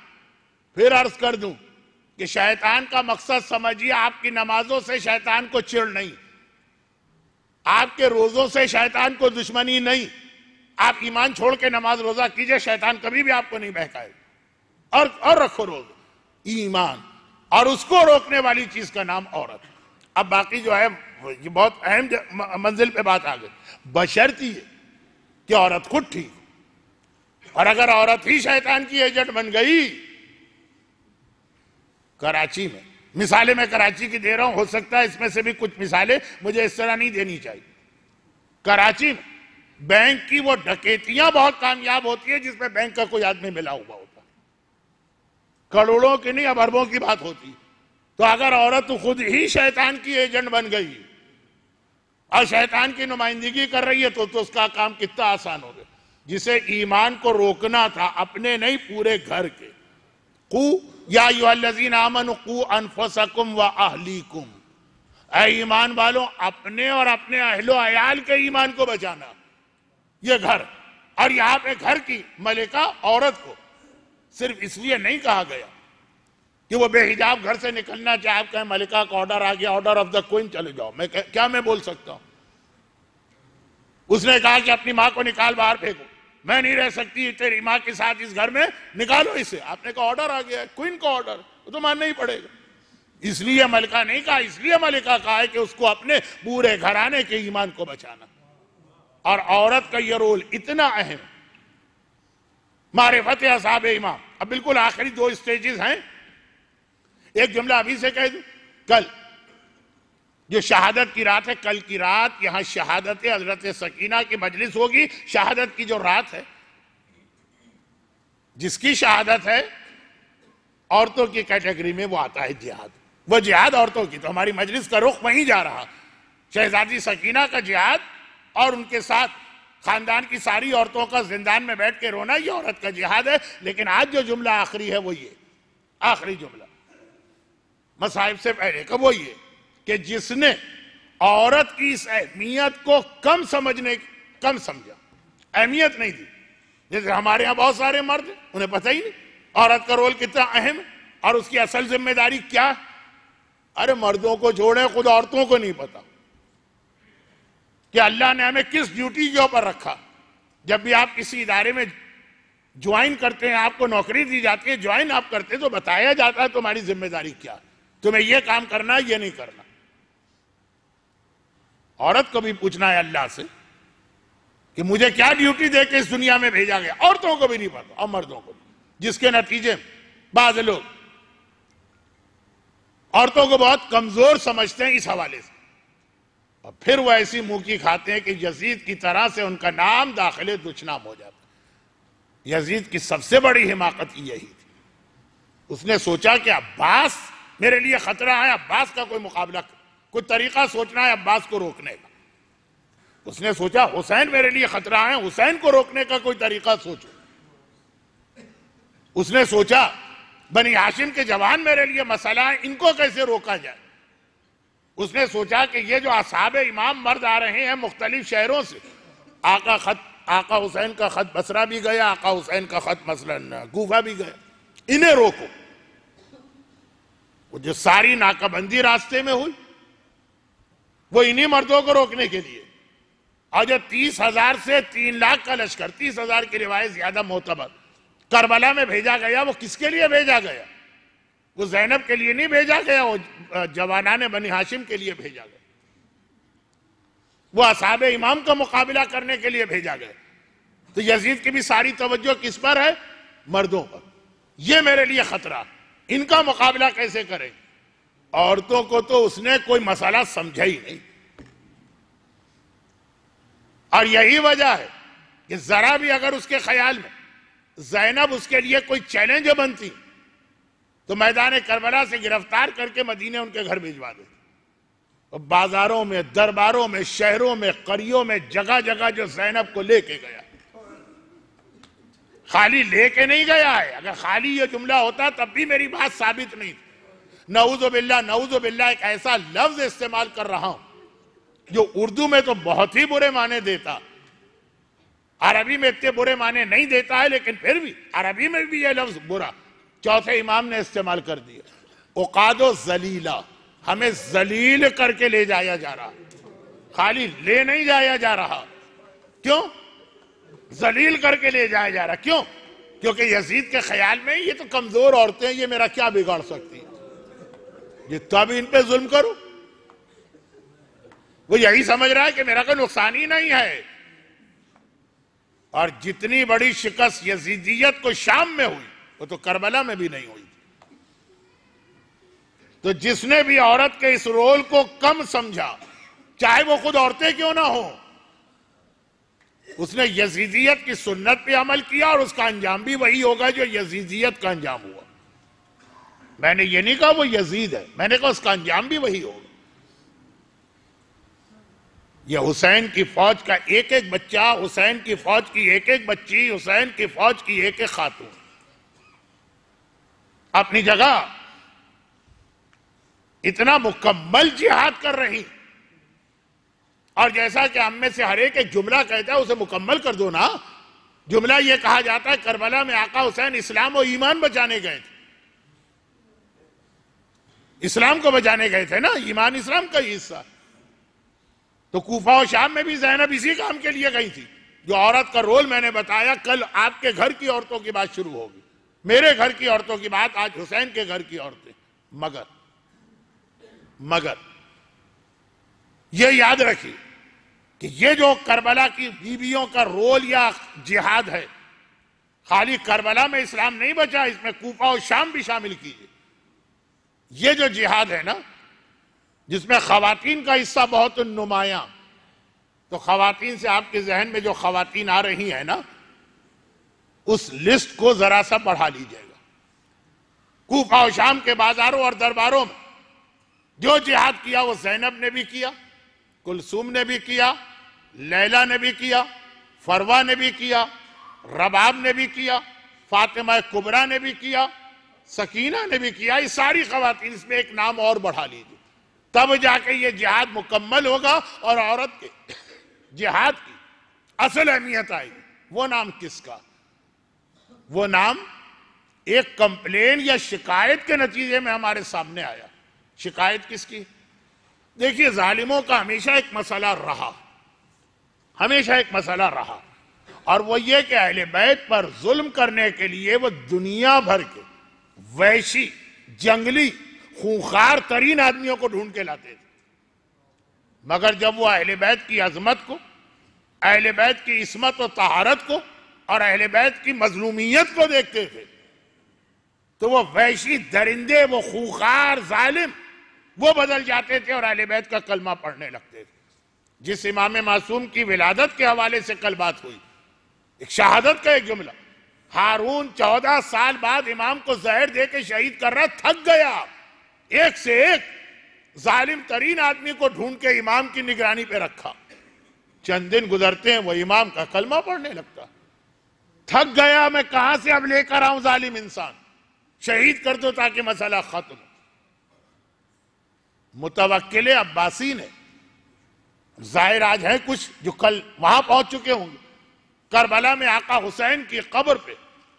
پھر عرض کر دوں کہ شیطان کا مقصد سمجھیے آپ کی نمازوں سے شیطان کو چڑ نہیں، آپ کے روزوں سے شیطان کو دشمنی نہیں، آپ ایمان چھوڑ کے نماز روزہ کیجئے، شیطان کبھی بھی آپ کو نہیں بہکائے، اور رکھو روزہ، ایمان، اور اس کو روکنے والی چیز کا نام عورت۔ اب باقی جو ہے یہ بہت اہم منزل پہ بات آ گئی، بشرطیہ کہ عورت خود ٹھیک، اور اگر عورت ہی شیطان کی ایجنٹ بن گئی، کراچی میں مثالیں میں کراچی کی دے رہا ہوں، ہو سکتا ہے اس میں سے بھی کچھ مثالیں مجھے اس طرح نہیں دینی چاہیے، کراچی میں بینک کی وہ ڈکیتیاں بہت کامیاب ہوتی ہیں جس میں بینک کا کوئی آدمی ملا ہوا ہوتا، کروڑوں کی نہیں اب اربوں کی بات ہوتی، تو اگر عورت خود ہی شیطان کی ایجنٹ بن گئی اور شیطان کی نمائندگی کر رہی ہے تو اس کا کام کتنا آسان ہو گیا، جسے ایمان کو روکنا تھا اپنے نہیں پورے گھر کے، قو یا ایھا الذین آمنوا قوا انفسکم واہلیکم، اے ایمان والوں اپنے اور اپنے اہل و عیال کے ایمان کو بچانا، یہ گھر، اور یہاں پہ گھر کی ملکہ عورت کو صرف اس لیے نہیں کہا گیا کہ وہ بے حجاب گھر سے نکلنا چاہے، آپ کہیں ملکہ کا آرڈر آ گیا، آرڈر آف دا کوئن، چلے جاؤ، کیا میں بول سکتا ہوں؟ اس نے کہا کہ اپنی ماں کو نکال باہر پھینکو، میں نہیں رہ سکتی تیری ماں کے ساتھ اس گھر میں، نکالو اسے، آپ نے کہا آرڈر آ گیا ہے، کوئن کا آرڈر، وہ تو ماننا ہی پڑے گا، اس لیے ملکہ نہیں کہا، اس لیے ملکہ کہا ہے کہ اس کو اپنے پورے گھرانے کے ایمان کو بچانا، اور عورت کا یہ رول اتنا اہم، معرفت اصحاب امام۔ اب بالکل آخری 2 سٹیجز ہیں، ایک جملہ ابھی سے کہہ دوں، کل جو شہادت کی رات ہے، کل کی رات یہاں شہادت حضرت سکینہ کی مجلس ہوگی، شہادت کی جو رات ہے، جس کی شہادت ہے عورتوں کی کیٹیگری میں وہ آتا ہے جہاد، وہ جہاد عورتوں کی، تو ہماری مجلس کا رخ وہیں جا رہا، شہزادی سکینہ کا جہاد اور ان کے ساتھ خاندان کی ساری عورتوں کا زندان میں بیٹھ کے رونا، یہ عورت کا جہاد ہے، لیکن آج جو جملہ آخری ہے وہ یہ، آخری جملہ مصائب سے پہلے کا وہ یہ کہ جس نے عورت کی اس اہمیت کو کم سمجھا، اہمیت نہیں دی، جیسے ہمارے ہاں بہت سارے مرد ہیں انہیں پتہ ہی نہیں عورت کا رول کتنا اہم ہے اور اس کی اصل ذمہ داری کیا ہے، ارے مردوں کو چھوڑیں، خود عورتوں کو نہیں پتا کہ اللہ نے ہمیں کس ڈیوٹی کے اوپر رکھا، جب بھی آپ کسی ادارے میں جوائن کرتے ہیں، آپ کو نوکری دی جاتی ہے، جوائن آپ کرتے ہیں تو بتایا جاتا ہے تمہاری ذمہ داری کیا ہے، تمہیں یہ کام کرنا ہے، یہ نہیں کرنا، عورت کو بھی پوچھنا ہے اللہ سے کہ مجھے کیا ڈیوٹی دے کے اس دنیا میں بھیجا گیا، عورتوں کو بھی نہیں پتا اور مردوں کو بھی، جس کے نتیجے بعض لوگ عورتوں کو بہت کمزور سمجھتے ہیں اس حوالے سے، اور پھر وہ ایسی منہ کی کھاتے ہیں کہ یزید کی طرح سے ان کا نام داخل دشنام ہو جاتا ہے۔ یزید کی سب سے بڑی حماقت یہی تھی، اس نے سوچا کہ عباس میرے لیے خطرہ ہے، عباس کا کوئی مقابلہ، کوئی طریقہ سوچنا ہے عباس کو روکنے کا، اس نے سوچا حسین میرے لیے خطرہ ہے، حسین کو روکنے کا کوئی طریقہ سوچو۔ اس نے سوچا بنی ہاشم کے جوان میرے لیے مسئلہ ہے، ان کو کیسے روکا جائے۔ اس نے سوچا کہ یہ جو اصحاب امام مرد آ رہے ہیں مختلف شہروں سے، آقا حسین کا خط بصرہ بھی گیا، آقا حسین کا خط مثلا کوفہ بھی گیا، انہیں روکو۔ وہ جو ساری ناکہ بندی راستے میں ہوئی وہ انہی مردوں کو روکنے کے لیے، اور جو 30,000 سے 3 لاکھ کا لشکر، 30,000 کی روایت زیادہ معتبر، کربلا میں بھیجا گیا، وہ کس کے لیے بھیجا گیا؟ وہ زینب کے لیے نہیں بھیجا گیا، وہ جوانان بنی ہاشم کے لیے بھیجا گیا، وہ اصحاب امام کا مقابلہ کرنے کے لیے بھیجا گیا۔ تو یزید کی بھی ساری توجہ کس پر ہے؟ مردوں پر۔ یہ میرے لیے خطرہ، ان کا مقابلہ کیسے کریں؟ عورتوں کو تو اس نے کوئی مسئلہ سمجھا ہی نہیں، اور یہی وجہ ہے کہ ذرا بھی اگر اس کے خیال میں زینب اس کے لیے کوئی چیلنج بنتی تو میدان کربلا سے گرفتار کر کے مدینے ان کے گھر بھیجوا دیتے۔ بازاروں میں، درباروں میں، شہروں میں، قریوں میں، جگہ جگہ جو زینب کو لے کے گیا، خالی لے کے نہیں گیا ہے، اگر خالی یہ جملہ ہوتا تب بھی میری بات ثابت نہیں تھی۔ نعوذ باللہ، نعوذ باللہ ایک ایسا لفظ استعمال کر رہا ہوں جو اردو میں تو بہت ہی برے معنی دیتا، عربی میں اتنے برے معنی نہیں دیتا ہے، لیکن پھر بھی عربی میں بھی یہ لفظ برا چوتھے امام نے استعمال کر دیا۔ اقاد و ذلیلہ، ہمیں ذلیل کر کے لے جایا جا رہا، خالی لے نہیں جایا جا رہا۔ کیوں ذلیل کر کے لے جایا جا رہا؟ کیوں؟ کیونکہ یزید کے خیال میں یہ تو کمزور عورتیں، یہ میرا کیا بگاڑ سکتی، جتنا بھی ان پہ ظلم کرو۔ وہ یہی سمجھ رہا ہے کہ میرا کوئی نقصان ہی نہیں ہے۔ اور جتنی بڑی شکست یزیدیت کو شام میں ہوئی وہ تو کربلا میں بھی نہیں ہوئی۔ تو جس نے بھی عورت کے اس رول کو کم سمجھا، چاہے وہ خود عورتیں کیوں نہ ہوں، اس نے یزیدیت کی سنت پہ عمل کیا، اور اس کا انجام بھی وہی ہوگا جو یزیدیت کا انجام ہوا۔ میں نے یہ نہیں کہا وہ یزید ہے، میں نے کہا اس کا انجام بھی وہی ہوگا۔ یہ حسین کی فوج کا ایک ایک بچہ، حسین کی فوج کی ایک ایک بچی، حسین کی فوج کی ایک ایک خاتون اپنی جگہ اتنا مکمل جہاد کر رہی، اور جیسا کہ ہم میں سے ہر ایک جملہ کہتا ہے اسے مکمل کر دو نا۔ جملہ یہ کہا جاتا ہے کربلا میں آقا حسین اسلام و ایمان بچانے گئے تھے، اسلام کو بچانے گئے تھے نا، ایمان اسلام کا ہی حصہ۔ تو کوفہ و شام میں بھی زینب اسی کام کے لیے گئی تھی۔ جو عورت کا رول میں نے بتایا، کل آپ کے گھر کی عورتوں کی بات شروع ہوگی، میرے گھر کی عورتوں کی بات، آج حسین کے گھر کی عورتیں۔ مگر یہ یاد رکھیے کہ یہ جو کربلا کی بیویوں کا رول یا جہاد ہے، خالی کربلا میں اسلام نہیں بچا، اس میں کوفہ و شام بھی شامل کیجیے۔ یہ جو جہاد ہے نا، جس میں خواتین کا حصہ بہت نمایاں، تو خواتین سے آپ کے ذہن میں جو خواتین آ رہی ہیں نا، اس لسٹ کو ذرا سا بڑھا لیجئے گا۔ کوفہ و شام کے بازاروں اور درباروں میں جو جہاد کیا وہ زینب نے بھی کیا، کلثوم نے بھی کیا، لیلہ نے بھی کیا، فروہ نے بھی کیا، رباب نے بھی کیا، فاطمہ کبریٰ نے بھی کیا، سکینہ نے بھی کیا۔ یہ ساری خواتین، اس میں ایک نام اور بڑھا لیجیے، تب جا کے یہ جہاد مکمل ہوگا اور عورت کے جہاد کی اصل اہمیت آئے گی۔ وہ نام کس کا؟ وہ نام ایک کمپلین یا شکایت کے نتیجے میں ہمارے سامنے آیا۔ شکایت کس کی؟ دیکھیے، ظالموں کا ہمیشہ ایک مسئلہ رہا، ہمیشہ ایک مسئلہ رہا، اور وہ یہ کہ اہل بیت پر ظلم کرنے کے لیے وہ دنیا بھر کے وحشی، جنگلی، خونخوار ترین آدمیوں کو ڈھونڈ کے لاتے تھے، مگر جب وہ اہل بیت کی عظمت کو، اہل بیت کی عصمت و طہارت کو اور اہل بیت کی مظلومیت کو دیکھتے تھے تو وہ وحشی درندے، وہ خونخوار ظالم، وہ بدل جاتے تھے اور اہل بیت کا کلمہ پڑھنے لگتے تھے۔ جس امام معصوم کی ولادت کے حوالے سے کل بات ہوئی، ایک شہادت کا ایک جملہ، ہارون 14 سال بعد امام کو زہر دے کے شہید کر رہا، تھک گیا، ایک سے ایک ظالم ترین آدمی کو ڈھونڈ کے امام کی نگرانی پہ رکھا، چند دن گزرتے ہیں وہ امام کا کلمہ پڑھنے لگتا، تھک گیا میں کہاں سے اب لے کر آؤں ظالم انسان، شہید کر دو تاکہ مسئلہ ختم ہو۔ متوکل عباسی نے، ظاہر آج ہے کچھ جو کل وہاں پہنچ چکے ہوں گے، کربلا میں آقا حسین کی قبر پہ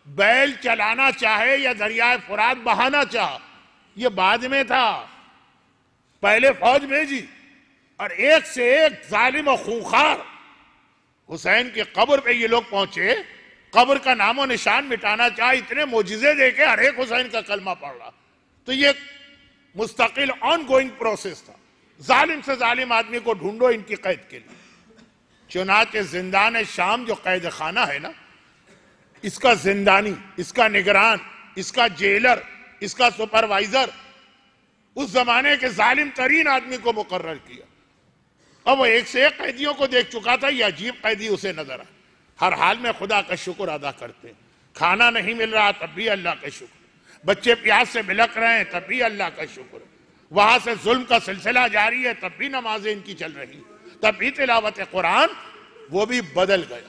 بیل چلانا چاہے یا دریائے فرات بہانا چاہا، یہ بعد میں تھا۔ پہلے فوج بھیجی اور ایک سے ایک ظالم و خونخوار حسین کی قبر پہ یہ لوگ پہنچے، قبر کا نام و نشان مٹانا چاہا، اتنے معجزے دے کے ہر ایک حسین کا کلمہ پڑھ رہا۔ تو یہ مستقل آن گوئنگ پروسیس تھا، ظالم سے ظالم آدمی کو ڈھونڈو ان کی قید کے لیے۔ چنانچہ زندان شام جو قید خانہ ہے نا، اس کا زندانی، اس کا نگران، اس کا جیلر، اس کا سپروائزر اس زمانے کے ظالم ترین آدمی کو مقرر کیا، اور وہ ایک سے ایک قیدیوں کو دیکھ چکا تھا، یہ عجیب قیدی اسے نظر آئے۔ ہر حال میں خدا کا شکر ادا کرتے، کھانا نہیں مل رہا تب بھی اللہ کا شکر، بچے پیاس سے بلک رہے ہیں تب بھی اللہ کا شکر، وہاں سے ظلم کا سلسلہ جاری ہے تب بھی نمازیں ان کی چل رہی، تب بھی تلاوت قرآن۔ وہ بھی بدل گیا،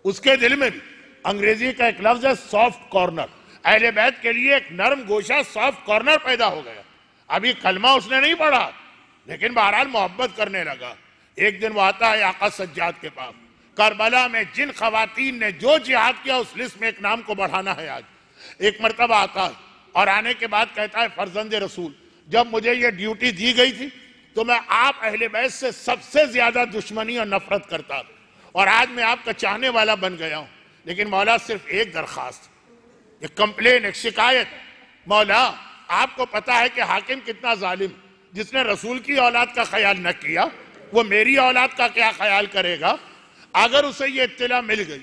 اس کے دل میں بھی انگریزی کا ایک لفظ ہے سافٹ کارنر، اہل بیت کے لیے ایک نرم گوشہ سافٹ کارنر پیدا ہو گیا۔ ابھی کلمہ اس نے نہیں پڑھا لیکن بہرحال محبت کرنے لگا۔ ایک دن وہ آتا ہے آقا سجاد کے پاس، کربلا میں جن خواتین نے جو جہاد کیا اس لسٹ میں ایک نام کو بڑھانا ہے آج۔ ایک مرتبہ آتا ہے اور آنے کے بعد کہتا ہے فرزند رسول، جب مجھے یہ ڈیوٹی دی گئی تھی تو میں آپ اہل بیت سے سب سے زیادہ دشمنی اور نفرت کرتا تھا، اور آج میں آپ کا چاہنے والا بن گیا ہوں، لیکن مولا صرف ایک درخواست، ایک کمپلین، ایک شکایت، مولا آپ کو پتا ہے کہ حاکم کتنا ظالم، جس نے رسول کی اولاد کا خیال نہ کیا وہ میری اولاد کا کیا خیال کرے گا؟ اگر اسے یہ اطلاع مل گئی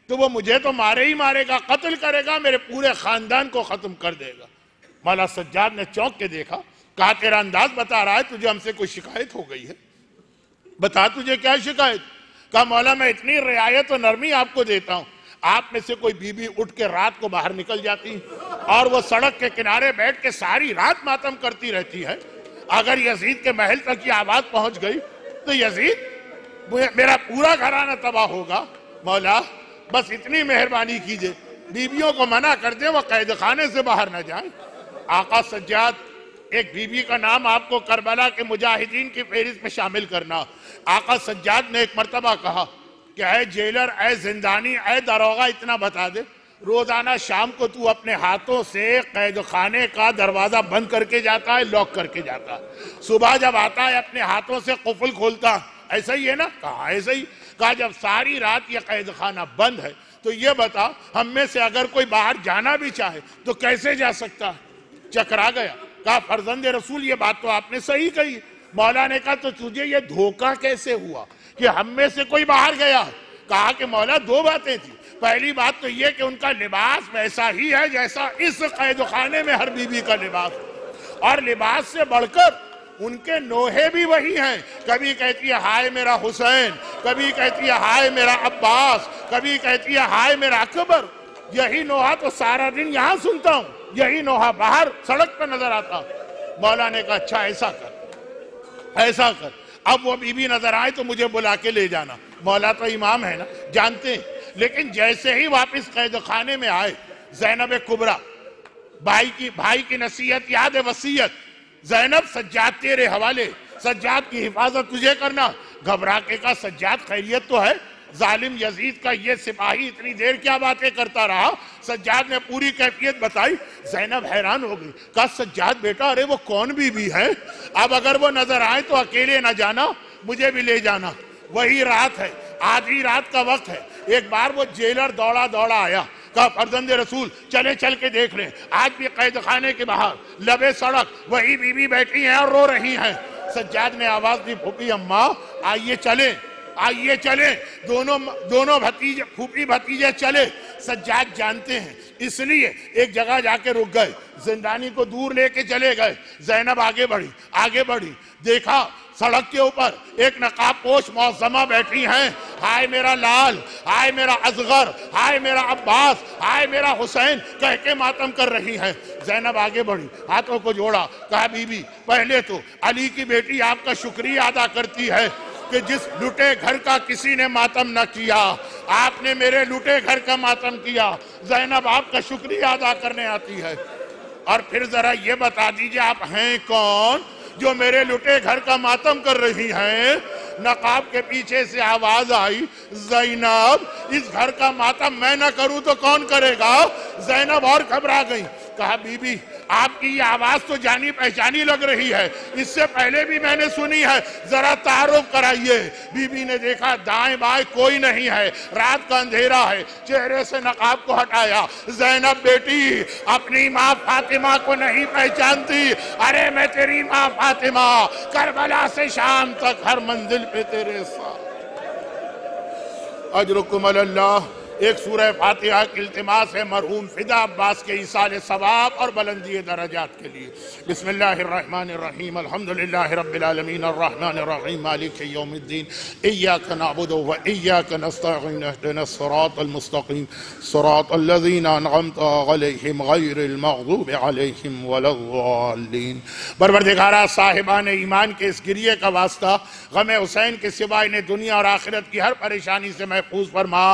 تو وہ مجھے تو مارے ہی مارے گا، قتل کرے گا، میرے پورے خاندان کو ختم کر دے گا۔ مولا سجاد نے چونک کے دیکھا، کہا تیرا انداز بتا رہا ہے تجھے ہم سے کوئی شکایت ہو گئی ہے، بتا تجھے کیا شکایت؟ کہا مولا میں اتنی رعایت و نرمی آپ کو دیتا ہوں، آپ میں سے کوئی بی بی اٹھ کے رات کو باہر نکل جاتی اور وہ سڑک کے کنارے بیٹھ کے ساری رات ماتم کرتی رہتی ہے، اگر یزید کے محل تک یہ آواز پہنچ گئی تو یزید میرا پورا گھرانہ تباہ ہوگا۔ مولا بس اتنی مہربانی کیجئے، بیویوں کو منع کر دیں وہ قید خانے سے باہر نہ جائیں۔ آقا سجاد، ایک بیوی کا نام آپ کو کربلا کے مجاہدین کی فہرست میں شامل کرنا۔ آقا سجاد نے ایک مرتبہ کہا کہ اے جیلر، اے زندانی، اے داروغہ، اتنا بتا دے روزانہ شام کو تو اپنے ہاتھوں سے قید خانے کا دروازہ بند کر کے جاتا ہے، لاک کر کے جاتا ہے، صبح جب آتا ہے اپنے ہاتھوں سے قفل کھولتا، ایسا ہی ہے نا؟ کہا ایسا ہی۔ کہا جب ساری رات یہ قید خانہ بند ہے تو یہ بتا ہم میں سے اگر کوئی باہر جانا بھی چاہے تو کیسے جا سکتا ہے؟ چکرا گیا، کہا فرزند رسول یہ بات تو آپ نے صحیح کہی۔ مولا نے کہا تو تجھے یہ دھوکہ کیسے ہوا کہ ہم میں سے کوئی باہر گیا؟ کہا کہ مولا دو باتیں تھیں، پہلی بات تو یہ کہ ان کا لباس ویسا ہی ہے جیسا اس قید خانے میں ہر بیوی کا لباس، اور لباس سے بڑھ کر ان کے نوحے بھی وہی ہیں، کبھی کہتی ہے ہائے میرا حسین، کبھی کہتی ہے ہائے میرا عباس، کبھی کہتی ہے ہائے میرا اکبر۔ یہی نوحہ تو سارا دن یہاں سنتا ہوں، یہی نوحہ باہر سڑک پہ نظر آتا۔ مولا نے کہا اچھا ایسا کر، ایسا کر، اب وہ بی بی نظر آئے تو مجھے بلا کے لے جانا۔ مولا تو امام ہے نا، جانتے ہیں، لیکن جیسے ہی واپس قید خانے میں آئے، زینب کبریٰ، بھائی کی نصیحت یاد ہے، وصیت، زینب سجاد تیرے حوالے، سجاد کی حفاظت تجھے کرنا۔ گھبرا کے کہا سجاد خیریت تو ہے؟ ظالم یزید کا یہ سپاہی اتنی دیر کیا باتیں کرتا رہا؟ سجاد نے پوری کیفیت بتائی۔ زینب حیران ہو گئی، کہا سجاد بیٹا ارے وہ کون بی بی ہے؟ اب اگر وہ نظر آئے تو اکیلے نہ جانا، مجھے بھی لے جانا۔ وہی رات ہے، آدھی رات کا وقت ہے، ایک بار وہ جیلر دوڑا آیا، کہا فرزند رسول چلے چل کے دیکھ لیں، آج بھی قید خانے کے باہر لبے سڑک وہی بی بی بیٹھی ہیں اور رو رہی ہیں۔ سجاد نے آواز دی پھوپھی اماں آئیے چلیں، آئیے چلیں، دونوں بھتیجے پھوپھی بھتیجے چلے۔ سجاد جانتے ہیں اس لیے ایک جگہ جا کے رک گئے، زندانی کو دور لے کے چلے گئے۔ زینب آگے بڑھی، دیکھا سڑک کے اوپر ایک نقاب پوش معظمہ بیٹھی ہیں، ہائے میرا لال، ہائے میرا اصغر، ہائے میرا عباس، ہائے میرا حسین کہہ کے ماتم کر رہی ہیں۔ زینب آگے بڑھی، ہاتھوں کو جوڑا، کہا بی بی پہلے تو علی کی بیٹی آپ کا شکریہ ادا کرتی ہے، کہ جس لٹے گھر کا کسی نے ماتم نہ کیا، آپ نے میرے لٹے گھر کا ماتم کیا۔ زینب آپ کا شکریہ ادا کرنے آتی ہے۔ اور پھر ذرا یہ بتا دیجئے آپ ہیں کون جو میرے لٹے گھر کا ماتم کر رہی ہیں؟ نقاب کے پیچھے سے آواز آئی، زینب اس گھر کا ماتم میں نہ کروں تو کون کرے گا؟ زینب اور گھبرا گئی، کہا بی بی آپ کی یہ آواز تو جانی پہچانی لگ رہی ہے، اس سے پہلے بھی میں نے سنی ہے، ذرا تعارف کرائیے۔ بی بی نے دیکھا دائیں بائیں کوئی نہیں ہے، رات کا اندھیرا ہے، چہرے سے نقاب کو ہٹایا۔ زینب بیٹی اپنی ماں فاطمہ کو نہیں پہچانتی؟ ارے میں تیری ماں فاطمہ، کربلا سے شام تک ہر منزل پہ تیرے ساتھ۔ اجرکم اللہ۔ ایک سورہ فاتحہ کی التماس ہے مرحوم فدا عباس کے ایصال ثواب اور بلندی درجات کے لیے۔ بسم اللہ الرحمن الرحیم، الحمدللہ رب العالمین الرحمن الرحیم مالک یوم الدین، ایاک نعبد و ایاک نستعین، اہدنا الصراط المستقیم صراط الذین انعمت علیہم غیر المغضوب علیہم ولا الضالین۔ پروردگارا صاحبان ایمان کے اس گریے کا واسطہ غم حسین کے سوا انہیں دنیا اور آخرت کی ہر پریشانی سے محفوظ فرما۔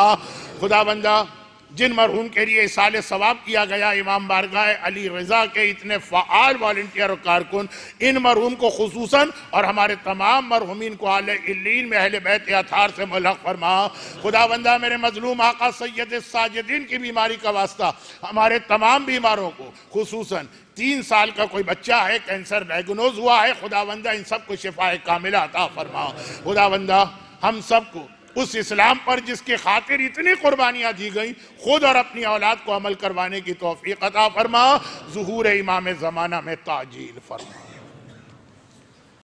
خدا بندہ جن مرحوم کے لیے ایصال ثواب کیا گیا، امام بارگاہ علی رضا کے اتنے فعال والنٹیئر اور کارکن، ان مرحوم کو خصوصاً اور ہمارے تمام مرحومین کو اعلی علین میں اہل بیت اطہار سے ملحق فرما۔ خدا بندہ میرے مظلوم آقا سید الساجدین کی بیماری کا واسطہ ہمارے تمام بیماروں کو، خصوصاً 3 سال کا کوئی بچہ ہے کینسر ڈائیگنوز ہوا ہے، خدا بندہ ان سب کو شفاء کاملہ عطا فرما۔ خدا بندہ ہم سب کو اس اسلام پر جس کی خاطر اتنی قربانیاں دی گئیں، خود اور اپنی اولاد کو عمل کروانے کی توفیق عطا فرما۔ ظہور امام زمانہ میں تعجیل فرما۔